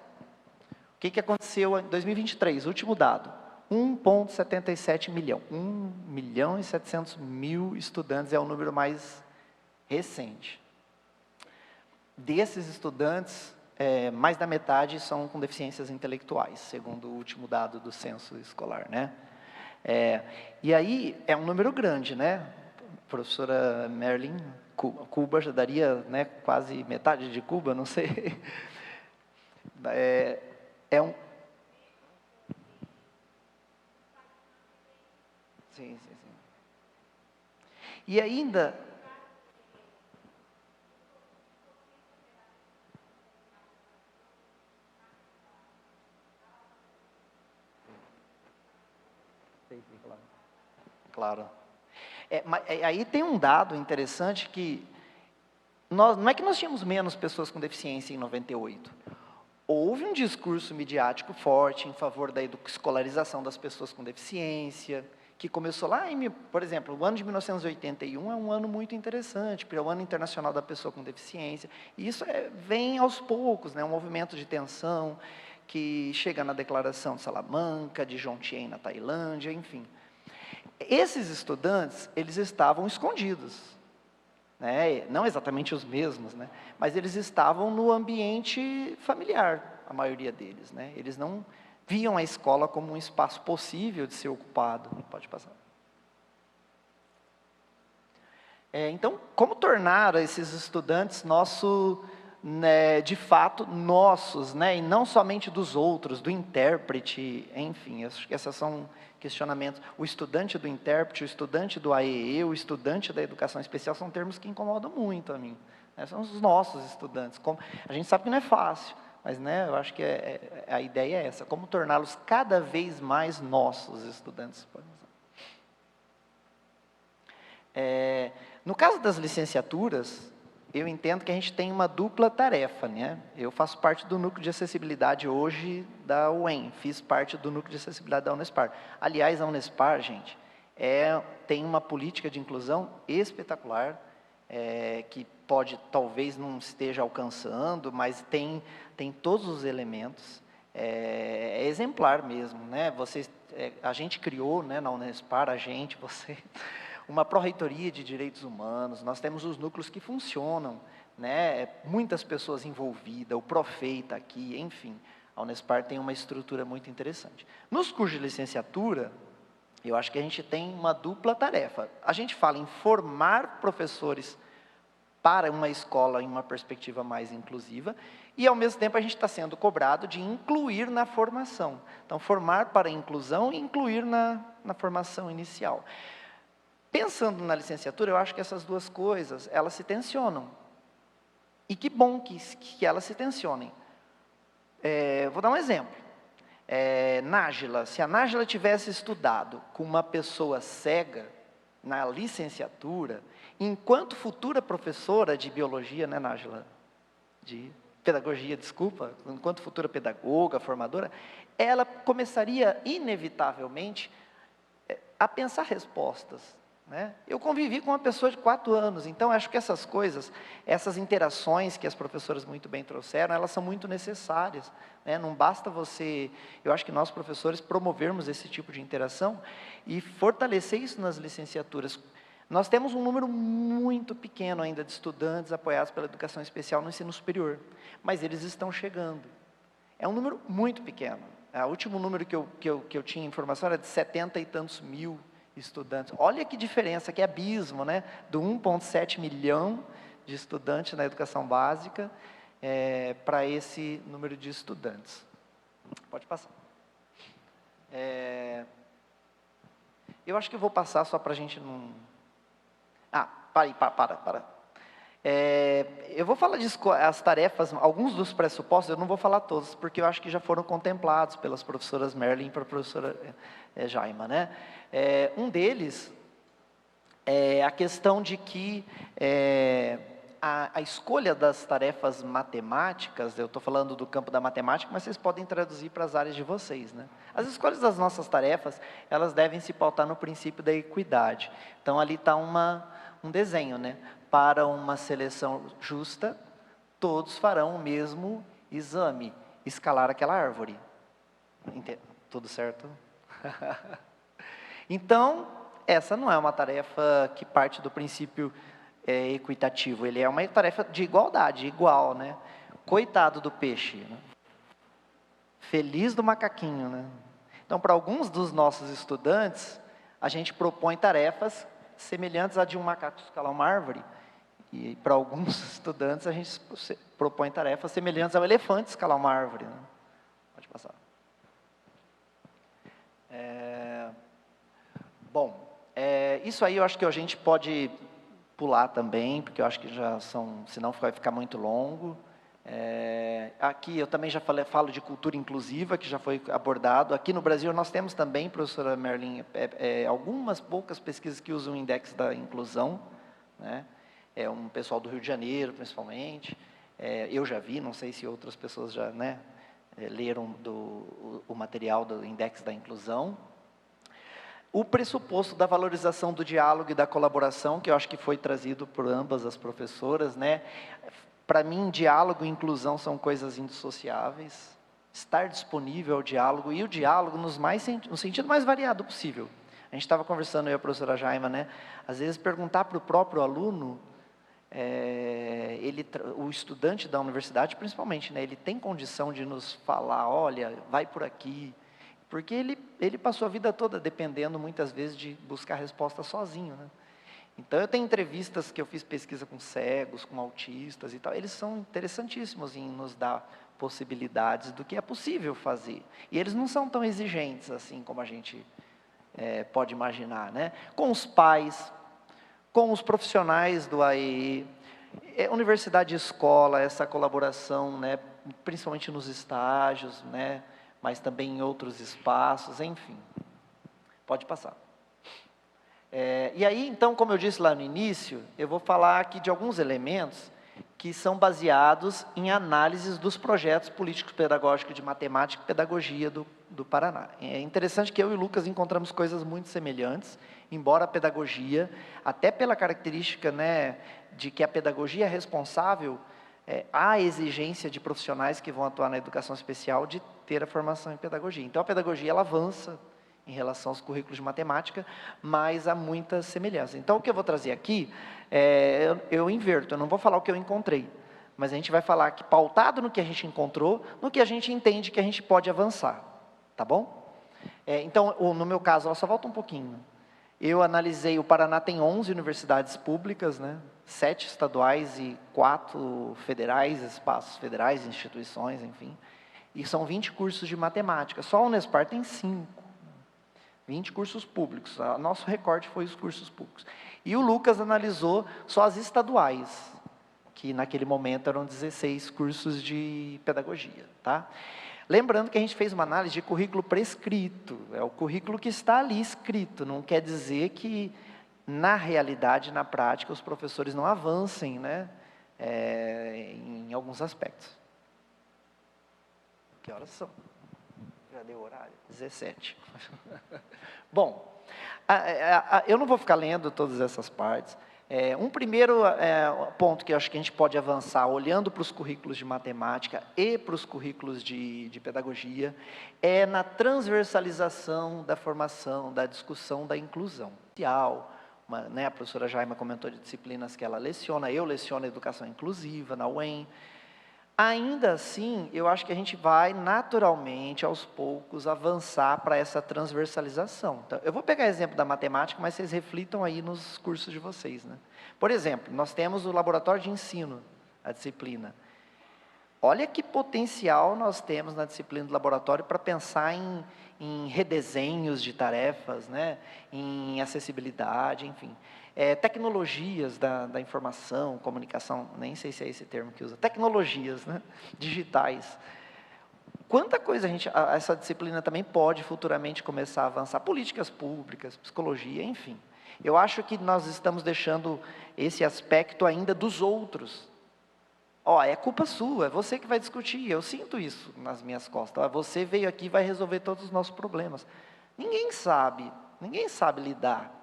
O que aconteceu em 2023, último dado? 1,77 milhão. 1.700.000 estudantes é o número mais recente. Desses estudantes, mais da metade são com deficiências intelectuais, segundo o último dado do censo escolar, né? E aí, é um número grande, né? A professora Merlin, Cuba já daria, né, quase metade de Cuba, não sei. Sim. E ainda... Claro. Mas aí tem um dado interessante que... não é que nós tínhamos menos pessoas com deficiência em 98. Houve um discurso midiático forte em favor da escolarização das pessoas com deficiência, que começou lá, por exemplo, o ano de 1981 é um ano muito interessante, porque é o Ano Internacional da Pessoa com Deficiência, e isso vem aos poucos, né, um movimento de tensão, que chega na Declaração de Salamanca, de Jomtien na Tailândia, enfim. Esses estudantes, eles estavam escondidos, né, não exatamente os mesmos, né, mas eles estavam no ambiente familiar, a maioria deles, né, eles não viam a escola como um espaço possível de ser ocupado. Pode passar. Então, como tornar esses estudantes né, de fato, nossos, né, e não somente dos outros, do intérprete, enfim, acho que esses são questionamentos. O estudante do intérprete, o estudante do AEE, o estudante da educação especial, são termos que incomodam muito a mim, né, são os nossos estudantes. A gente sabe que não é fácil, mas, né, eu acho que a ideia é essa, como torná-los cada vez mais nossos estudantes. No caso das licenciaturas, eu entendo que a gente tem uma dupla tarefa, né? Eu faço parte do núcleo de acessibilidade hoje da UEM, fiz parte do núcleo de acessibilidade da Unespar. Aliás, a Unespar, gente, tem uma política de inclusão espetacular, que talvez não esteja alcançando, mas tem todos os elementos, é exemplar mesmo, né? A gente criou, né, na Unespar, você... uma pró-reitoria de direitos humanos, nós temos os núcleos que funcionam, né? Muitas pessoas envolvidas, o Profeita aqui, enfim, a Unespar tem uma estrutura muito interessante. Nos cursos de licenciatura, eu acho que a gente tem uma dupla tarefa. A gente fala em formar professores para uma escola em uma perspectiva mais inclusiva, e ao mesmo tempo a gente está sendo cobrado de incluir na formação. Então, formar para a inclusão e incluir na formação inicial. Pensando na licenciatura, eu acho que essas duas coisas, elas se tensionam. E que bom que elas se tensionem. Vou dar um exemplo. Nájila, se a Nájila tivesse estudado com uma pessoa cega na licenciatura, enquanto futura professora de biologia, né, Nájila? De pedagogia, desculpa, enquanto futura pedagoga, formadora, ela começaria, inevitavelmente, a pensar respostas. Né? Eu convivi com uma pessoa de 4 anos, então acho que essas coisas, essas interações que as professoras muito bem trouxeram, elas são muito necessárias. Né? Não basta eu acho que nós professores promovermos esse tipo de interação e fortalecer isso nas licenciaturas. Nós temos um número muito pequeno ainda de estudantes apoiados pela educação especial no ensino superior, mas eles estão chegando. É um número muito pequeno. O último número que eu tinha informação era de 70 e tantos mil estudantes. Olha que diferença, que abismo, né? Do 1,7 milhão de estudantes na educação básica para esse número de estudantes. Pode passar. Eu acho que eu vou passar só para a gente não... para. Eu vou falar as tarefas, alguns dos pressupostos, eu não vou falar todos, porque eu acho que já foram contemplados pelas professoras Merlin e pela professora Jaima, né? Um deles é a questão de que a escolha das tarefas matemáticas, eu estou falando do campo da matemática, mas vocês podem traduzir para as áreas de vocês, né? As escolhas das nossas tarefas, elas devem se pautar no princípio da equidade. Então, ali está um desenho, né? Para uma seleção justa, todos farão o mesmo exame, escalar aquela árvore. Tudo certo? Então, essa não é uma tarefa que parte do princípio equitativo, ele é uma tarefa de igualdade, igual, né? Coitado do peixe, né? Feliz do macaquinho, né? Então, para alguns dos nossos estudantes, a gente propõe tarefas semelhantes à de um macaco escalar uma árvore, e para alguns estudantes a gente propõe tarefas semelhantes ao elefante escalar uma árvore, né? Pode passar. Isso aí eu acho que a gente pode pular também, porque eu acho que já senão vai ficar muito longo. Aqui eu também já falo de cultura inclusiva, que já foi abordado. Aqui no Brasil nós temos também, professora Merlin, algumas poucas pesquisas que usam o index da inclusão, né? Um pessoal do Rio de Janeiro, principalmente. Eu já vi, não sei se outras pessoas já, né, leram o material do index da inclusão. O pressuposto da valorização do diálogo e da colaboração, que eu acho que foi trazido por ambas as professoras, né? Para mim, diálogo e inclusão são coisas indissociáveis. Estar disponível ao diálogo, e o diálogo no sentido mais variado possível. A gente estava conversando, eu e a professora Jaima, né? Às vezes perguntar para o próprio aluno, o estudante da universidade principalmente, né? Ele tem condição de nos falar, olha, vai por aqui, porque ele passou a vida toda dependendo muitas vezes de buscar resposta sozinho, né? Então, eu tenho entrevistas que eu fiz pesquisa com cegos, com autistas e tal. Eles são interessantíssimos em nos dar possibilidades do que é possível fazer. E eles não são tão exigentes assim como a gente pode imaginar, né? Com os pais, com os profissionais do AEE, universidade e escola, essa colaboração, né? Principalmente nos estágios, né? Mas também em outros espaços, enfim. Pode passar. E aí, então, como eu disse lá no início, eu vou falar aqui de alguns elementos que são baseados em análises dos projetos políticos pedagógicos de matemática e pedagogia do Paraná. É interessante que eu e o Lucas encontramos coisas muito semelhantes, embora a pedagogia, até pela característica, né, de que a pedagogia é responsável, há exigência de profissionais que vão atuar na educação especial de ter a formação em pedagogia. Então, a pedagogia ela avança em relação aos currículos de matemática, mas há muitas semelhanças. Então, o que eu vou trazer aqui, eu inverto, eu não vou falar o que eu encontrei, mas a gente vai falar que, pautado no que a gente encontrou, no que a gente entende que a gente pode avançar, tá bom? Então, no meu caso, só volta um pouquinho. Eu analisei, o Paraná tem 11 universidades públicas, né? 7 estaduais e 4 federais, espaços federais, instituições, enfim. E são 20 cursos de matemática. Só a Unespar tem 5. 20 cursos públicos, o nosso recorde foi os cursos públicos. E o Lucas analisou só as estaduais, que naquele momento eram 16 cursos de pedagogia, tá? Lembrando que a gente fez uma análise de currículo prescrito, é o currículo que está ali escrito, não quer dizer que, na realidade, na prática, os professores não avancem, né, em alguns aspectos. Que horas são? Já deu horário? 17. Bom, eu não vou ficar lendo todas essas partes. Um primeiro ponto que eu acho que a gente pode avançar, olhando para os currículos de matemática e para os currículos de pedagogia, é na transversalização da formação, da discussão da inclusão social. A professora Jaima comentou de disciplinas que ela leciona, eu leciono educação inclusiva na UEM. Ainda assim, eu acho que a gente vai naturalmente, aos poucos, avançar para essa transversalização. Então, eu vou pegar exemplo da matemática, mas vocês reflitam aí nos cursos de vocês, né? Por exemplo, nós temos o laboratório de ensino, a disciplina. Olha que potencial nós temos na disciplina do laboratório para pensar em redesenhos de tarefas, né? Em acessibilidade, enfim. Tecnologias da informação, comunicação, nem sei se é esse termo que usa, tecnologias, né, digitais. Quanta coisa essa disciplina também pode futuramente começar a avançar, políticas públicas, psicologia, enfim. Eu acho que nós estamos deixando esse aspecto ainda dos outros. É culpa sua, é você que vai discutir, eu sinto isso nas minhas costas. Você veio aqui e vai resolver todos os nossos problemas. Ninguém sabe lidar.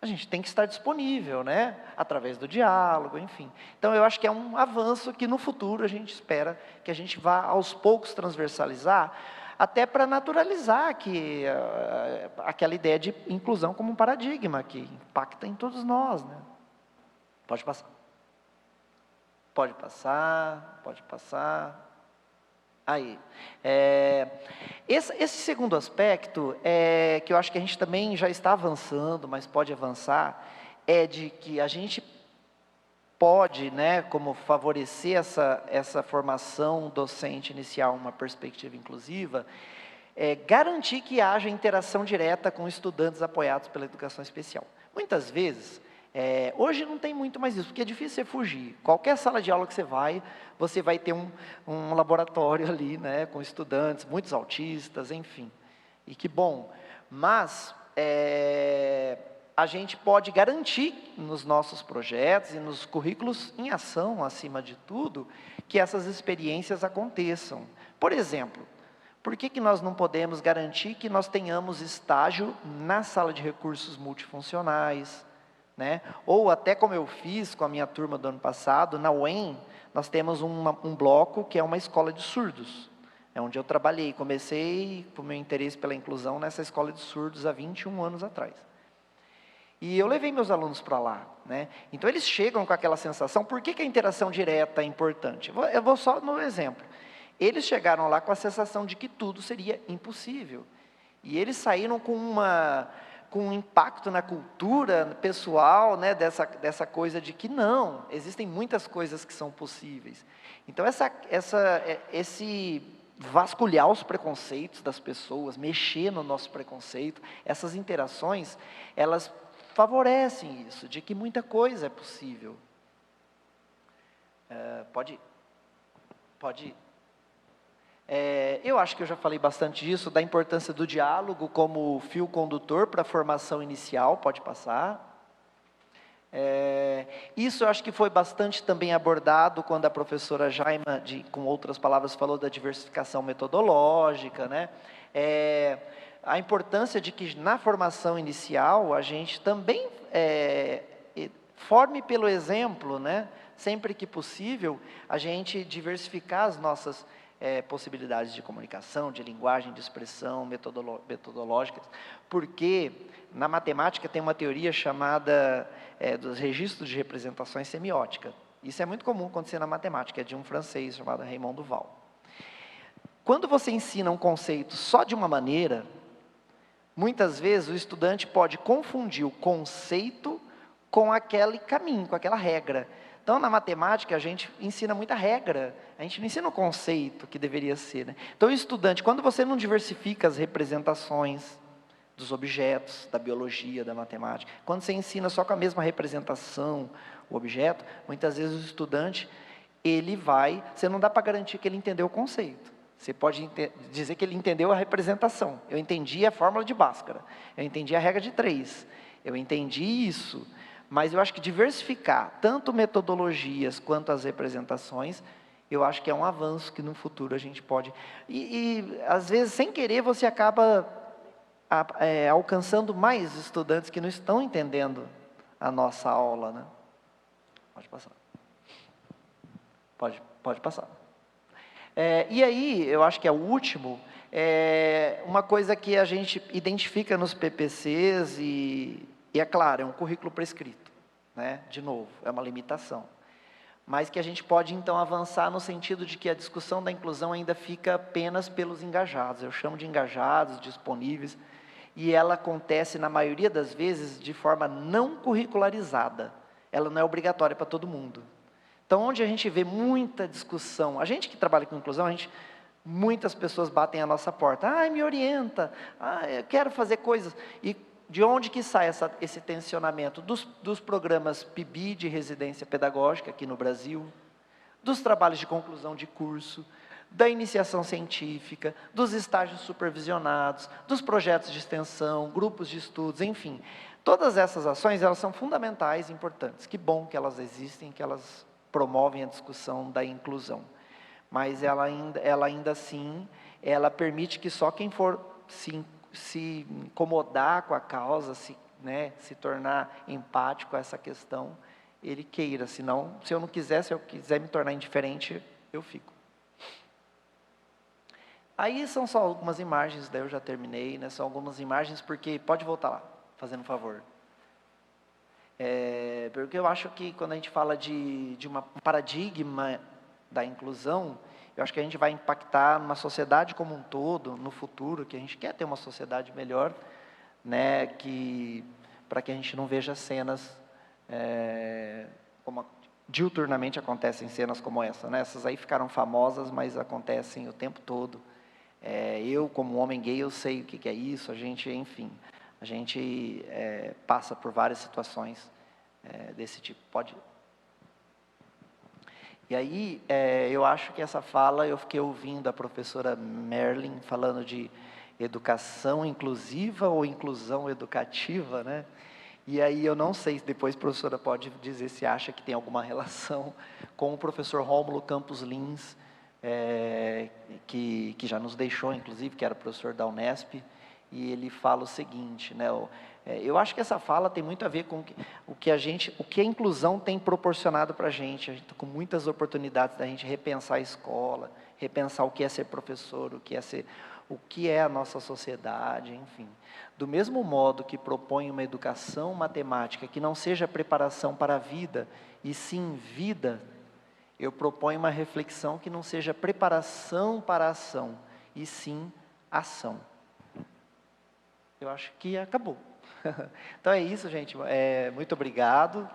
A gente tem que estar disponível, né? Através do diálogo, enfim. Então, eu acho que é um avanço que no futuro a gente espera que a gente vá aos poucos transversalizar, até para naturalizar aquela ideia de inclusão como um paradigma que impacta em todos nós, né? Pode passar. Pode passar, pode passar. Aí, esse segundo aspecto, que eu acho que a gente também já está avançando, mas pode avançar, é de que a gente pode, né, como favorecer essa formação docente inicial, uma perspectiva inclusiva, garantir que haja interação direta com estudantes apoiados pela educação especial. Muitas vezes, hoje não tem muito mais isso, porque é difícil você fugir. Qualquer sala de aula que você vai ter um laboratório ali, né, com estudantes, muitos autistas, enfim. E que bom. Mas a gente pode garantir nos nossos projetos e nos currículos em ação, acima de tudo, que essas experiências aconteçam. Por exemplo, por que nós não podemos garantir que nós tenhamos estágio na sala de recursos multifuncionais, né? Ou até como eu fiz com a minha turma do ano passado, na UEM, nós temos um bloco que é uma escola de surdos. É onde eu trabalhei, comecei com o meu interesse pela inclusão nessa escola de surdos há 21 anos atrás. E eu levei meus alunos para lá, né? Então eles chegam com aquela sensação, por que a interação direta é importante? Eu vou só no exemplo. Eles chegaram lá com a sensação de que tudo seria impossível. E eles saíram com uma com um impacto na cultura pessoal, né, dessa coisa de que não, existem muitas coisas que são possíveis. Então, esse vasculhar os preconceitos das pessoas, mexer no nosso preconceito, essas interações, elas favorecem isso, de que muita coisa é possível. Pode ir. Eu acho que eu já falei bastante disso, da importância do diálogo como fio condutor para a formação inicial, pode passar. Isso eu acho que foi bastante também abordado quando a professora Jaima, com outras palavras, falou da diversificação metodológica, né? A importância de que na formação inicial a gente também forme pelo exemplo, né? Sempre que possível, a gente diversificar as nossas possibilidades de comunicação, de linguagem, de expressão, metodológicas, porque na matemática tem uma teoria chamada dos registros de representações semiótica. Isso é muito comum acontecer na matemática, é de um francês chamado Raymond Duval. Quando você ensina um conceito só de uma maneira, muitas vezes o estudante pode confundir o conceito com aquele caminho, com aquela regra. Então, na matemática, a gente ensina muita regra, a gente não ensina o conceito que deveria ser, né? Então, o estudante, quando você não diversifica as representações dos objetos, da biologia, da matemática, quando você ensina só com a mesma representação o objeto, muitas vezes o estudante, você não dá para garantir que ele entendeu o conceito. Você pode dizer que ele entendeu a representação. Eu entendi a fórmula de Bhaskara, eu entendi a regra de 3, eu entendi isso. Mas eu acho que diversificar tanto metodologias quanto as representações, eu acho que é um avanço que no futuro a gente pode... às vezes, sem querer, você acaba alcançando mais estudantes que não estão entendendo a nossa aula, né? Pode passar. Pode passar. E aí, eu acho que é o último, uma coisa que a gente identifica nos PPCs e é claro, é um currículo prescrito, né? De novo, é uma limitação. Mas que a gente pode, então, avançar no sentido de que a discussão da inclusão ainda fica apenas pelos engajados. Eu chamo de engajados, disponíveis, e ela acontece, na maioria das vezes, de forma não curricularizada. Ela não é obrigatória para todo mundo. Então, onde a gente vê muita discussão, a gente que trabalha com inclusão, muitas pessoas batem a nossa porta. Me orienta, eu quero fazer coisas. E de onde que sai esse tensionamento? Dos programas PIBI de residência pedagógica aqui no Brasil, dos trabalhos de conclusão de curso, da iniciação científica, dos estágios supervisionados, dos projetos de extensão, grupos de estudos, enfim. Todas essas ações, elas são fundamentais e importantes. Que bom que elas existem, que elas promovem a discussão da inclusão. Mas ela ainda assim, ela permite que só quem for se incomodar com a causa, se tornar empático a essa questão, ele queira. Senão, se eu quiser me tornar indiferente, eu fico. Aí são só algumas imagens, daí eu já terminei, né? São algumas imagens, porque... Pode voltar lá, fazendo um favor. Porque eu acho que quando a gente fala de um paradigma da inclusão, eu acho que a gente vai impactar numa sociedade como um todo, no futuro, que a gente quer ter uma sociedade melhor, né, para que a gente não veja cenas, como diuturnamente acontecem cenas como essa, né? Essas aí ficaram famosas, mas acontecem o tempo todo. Eu, como homem gay, eu sei o que é isso, a gente passa por várias situações desse tipo. Pode... E aí, eu acho que essa fala, eu fiquei ouvindo a professora Merlin falando de educação inclusiva ou inclusão educativa, né? E aí eu não sei, depois a professora pode dizer se acha que tem alguma relação com o professor Rômulo Campos Lins, que já nos deixou, inclusive, que era professor da Unesp, e ele fala o seguinte, né? Eu acho que essa fala tem muito a ver com o que a inclusão tem proporcionado para a gente está com muitas oportunidades da gente repensar a escola, repensar o que é ser professor, o que é a nossa sociedade, enfim. Do mesmo modo que propõe uma educação matemática que não seja preparação para a vida, e sim vida, eu proponho uma reflexão que não seja preparação para a ação, e sim ação. Eu acho que acabou. Então é isso, gente. Muito obrigado.